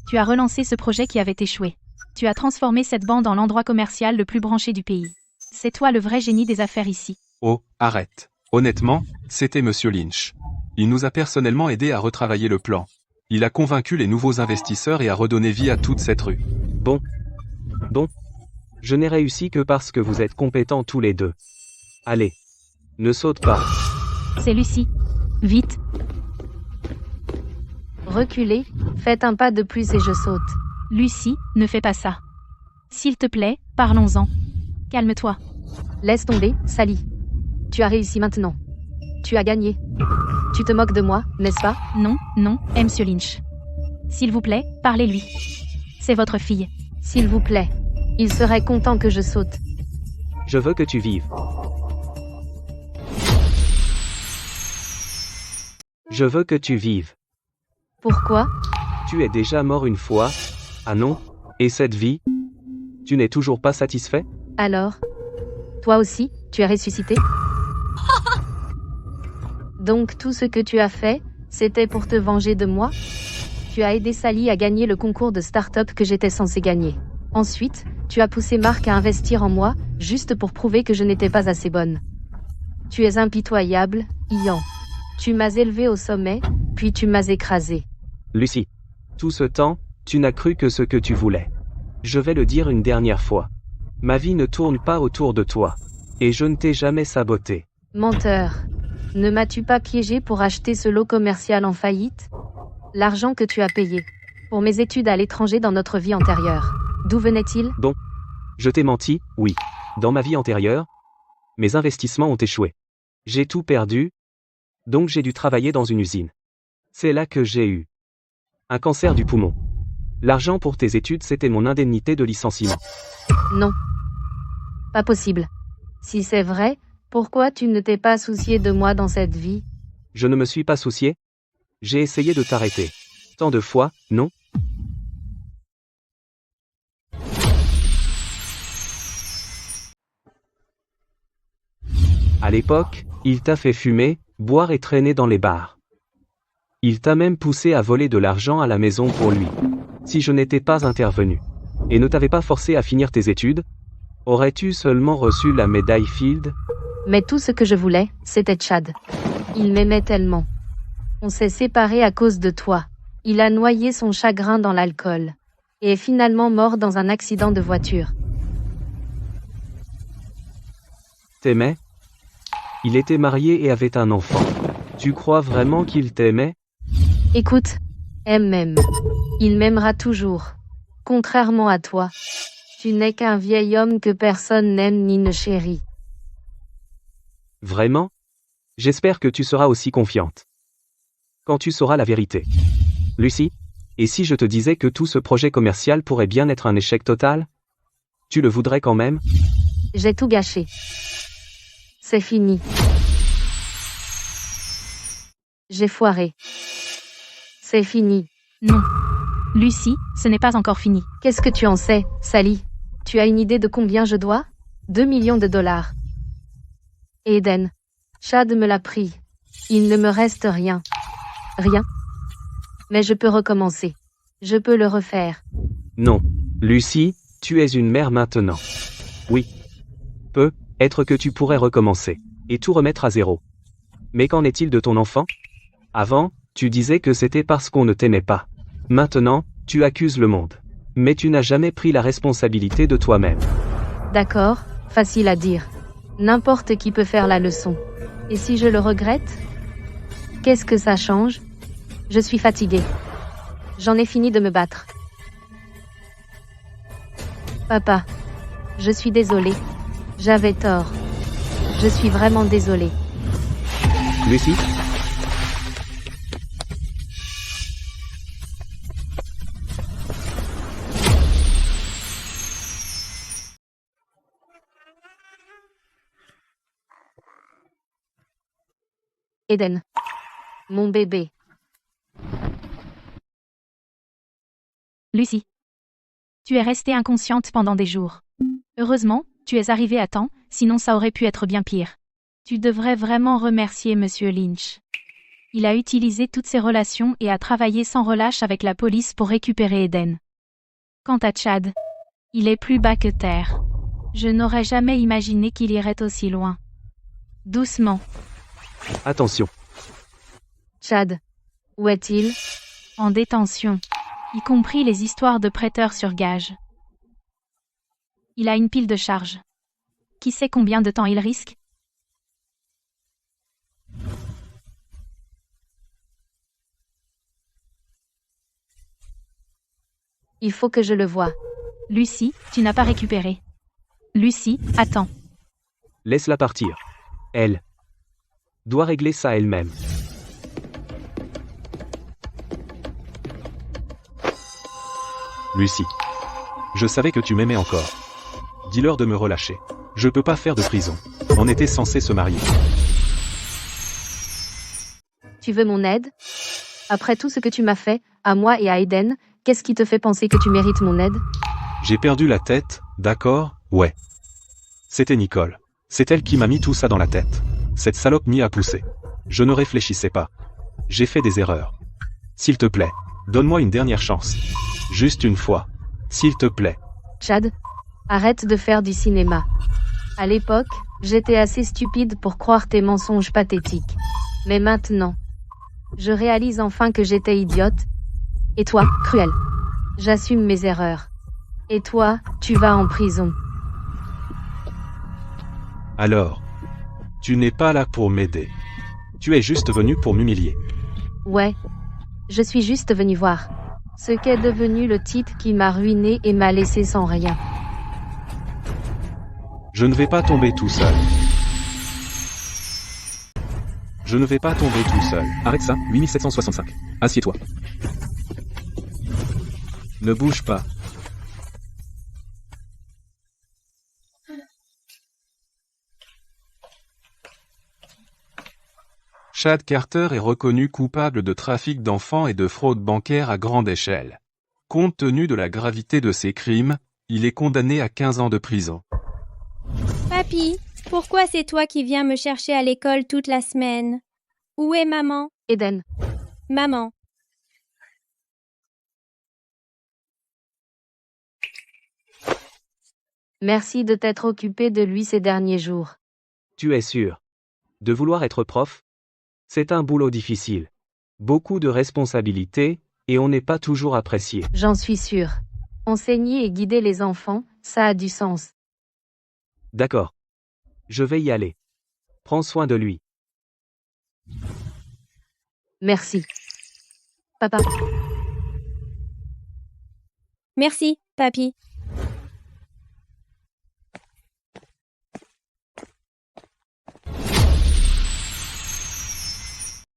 tu as relancé ce projet qui avait échoué. Tu as transformé cette bande en l'endroit commercial le plus branché du pays. C'est toi le vrai génie des affaires ici. Oh, arrête. Honnêtement, c'était Monsieur Lynch. Il nous a personnellement aidé à retravailler le plan. Il a convaincu les nouveaux investisseurs et a redonné vie à toute cette rue. Bon. Je n'ai réussi que parce que vous êtes compétents tous les deux. Allez. Ne saute pas. C'est Lucie. Vite. Reculez, faites un pas de plus et je saute. Lucie, ne fais pas ça. S'il te plaît, parlons-en. Calme-toi. Laisse tomber, Sally. Tu as réussi maintenant. Tu as gagné. Tu te moques de moi, n'est-ce pas? Non, Monsieur Lynch. S'il vous plaît, parlez-lui. C'est votre fille. S'il vous plaît. Il serait content que je saute. Je veux que tu vives. Je veux que tu vives. Pourquoi? Tu es déjà mort une fois. Ah non? Et cette vie? Tu n'es toujours pas satisfait? Alors? Toi aussi, tu es ressuscité? Donc tout ce que tu as fait, c'était pour te venger de moi? Tu as aidé Sally à gagner le concours de start-up que j'étais censé gagner. Ensuite, tu as poussé Marc à investir en moi, juste pour prouver que je n'étais pas assez bonne. Tu es impitoyable, Ian. Tu m'as élevé au sommet, puis tu m'as écrasé. Lucie. Tout ce temps, tu n'as cru que ce que tu voulais. Je vais le dire une dernière fois. Ma vie ne tourne pas autour de toi. Et je ne t'ai jamais saboté. Menteur. Ne m'as-tu pas piégé pour acheter ce lot commercial en faillite? L'argent que tu as payé. Pour mes études à l'étranger dans notre vie antérieure. D'où venait-il? Bon. Je t'ai menti, oui. Dans ma vie antérieure, mes investissements ont échoué. J'ai tout perdu. Donc j'ai dû travailler dans une usine. C'est là que j'ai eu un cancer du poumon. L'argent pour tes études, c'était mon indemnité de licenciement. Non. Pas possible. Si c'est vrai, pourquoi tu ne t'es pas soucié de moi dans cette vie? Je ne me suis pas soucié. J'ai essayé de t'arrêter. Tant de fois, non? À l'époque, il t'a fait fumer, boire et traîner dans les bars. Il t'a même poussé à voler de l'argent à la maison pour lui. Si je n'étais pas intervenu, et ne t'avais pas forcé à finir tes études, aurais-tu seulement reçu la médaille Field? Mais tout ce que je voulais, c'était Chad. Il m'aimait tellement. On s'est séparés à cause de toi. Il a noyé son chagrin dans l'alcool. Et est finalement mort dans un accident de voiture. T'aimais? Il était marié et avait un enfant. Tu crois vraiment qu'il t'aimait? Écoute, m'aime. Il m'aimera toujours. Contrairement à toi. Tu n'es qu'un vieil homme que personne n'aime ni ne chérit. Vraiment? J'espère que tu seras aussi confiante. Quand tu sauras la vérité. Lucie? Et si je te disais que tout ce projet commercial pourrait bien être un échec total? Tu le voudrais quand même? J'ai tout gâché. C'est fini. J'ai foiré. C'est fini. Non. Lucie, ce n'est pas encore fini. Qu'est-ce que tu en sais, Sally? Tu as une idée de combien je dois? 2 millions de dollars. Eden. Chad me l'a pris. Il ne me reste rien. Rien. Mais je peux recommencer. Je peux le refaire. Non. Lucie, tu es une mère maintenant. Oui. Peut-être que tu pourrais recommencer. Et tout remettre à zéro. Mais qu'en est-il de ton enfant? Avant, tu disais que c'était parce qu'on ne t'aimait pas. Maintenant, tu accuses le monde. Mais tu n'as jamais pris la responsabilité de toi-même. D'accord, facile à dire. N'importe qui peut faire la leçon. Et si je le regrette? Qu'est-ce que ça change? Je suis fatiguée. J'en ai fini de me battre. Papa. Je suis désolée. J'avais tort. Je suis vraiment désolée. Lucy? Eden. Mon bébé. Lucy. Tu es restée inconsciente pendant des jours. Heureusement, tu es arrivée à temps, sinon ça aurait pu être bien pire. Tu devrais vraiment remercier Monsieur Lynch. Il a utilisé toutes ses relations et a travaillé sans relâche avec la police pour récupérer Eden. Quant à Chad, il est plus bas que terre. Je n'aurais jamais imaginé qu'il irait aussi loin. Doucement. Attention. Chad. Où est-il? En détention. Y compris les histoires de prêteurs sur gage. Il a une pile de charges. Qui sait combien de temps il risque? Il faut que je le voie. Lucy, tu n'as pas récupéré. Lucy, attends. Laisse-la partir. Elle doit régler ça elle-même. Lucy. Je savais que tu m'aimais encore. Dis-leur de me relâcher. Je peux pas faire de prison. On était censé se marier. Tu veux mon aide? Après tout ce que tu m'as fait, à moi et à Eden, qu'est-ce qui te fait penser que tu mérites mon aide? J'ai perdu la tête, d'accord, ouais. C'était Nicole. C'est elle qui m'a mis tout ça dans la tête. Cette salope m'y a poussé. Je ne réfléchissais pas. J'ai fait des erreurs. S'il te plaît, donne-moi une dernière chance. Juste une fois. S'il te plaît. Chad, arrête de faire du cinéma. À l'époque, j'étais assez stupide pour croire tes mensonges pathétiques. Mais maintenant, je réalise enfin que j'étais idiote. Et toi, cruel. J'assume mes erreurs. Et toi, tu vas en prison. Alors, tu n'es pas là pour m'aider. Tu es juste venu pour m'humilier. Ouais. Je suis juste venu voir ce qu'est devenu le type qui m'a ruiné et m'a laissé sans rien. Je ne vais pas tomber tout seul. Je ne vais pas tomber tout seul. Arrête ça, 8765. Assieds-toi. Ne bouge pas. Chad Carter est reconnu coupable de trafic d'enfants et de fraude bancaire à grande échelle. Compte tenu de la gravité de ses crimes, il est condamné à 15 ans de prison. Papy, pourquoi c'est toi qui viens me chercher à l'école toute la semaine? Où est maman? Eden. Maman. Merci de t'être occupé de lui ces derniers jours. Tu es sûr de vouloir être prof? C'est un boulot difficile. Beaucoup de responsabilités, et on n'est pas toujours apprécié. J'en suis sûre. Enseigner et guider les enfants, ça a du sens. D'accord. Je vais y aller. Prends soin de lui. Merci. Papa. Merci, papy.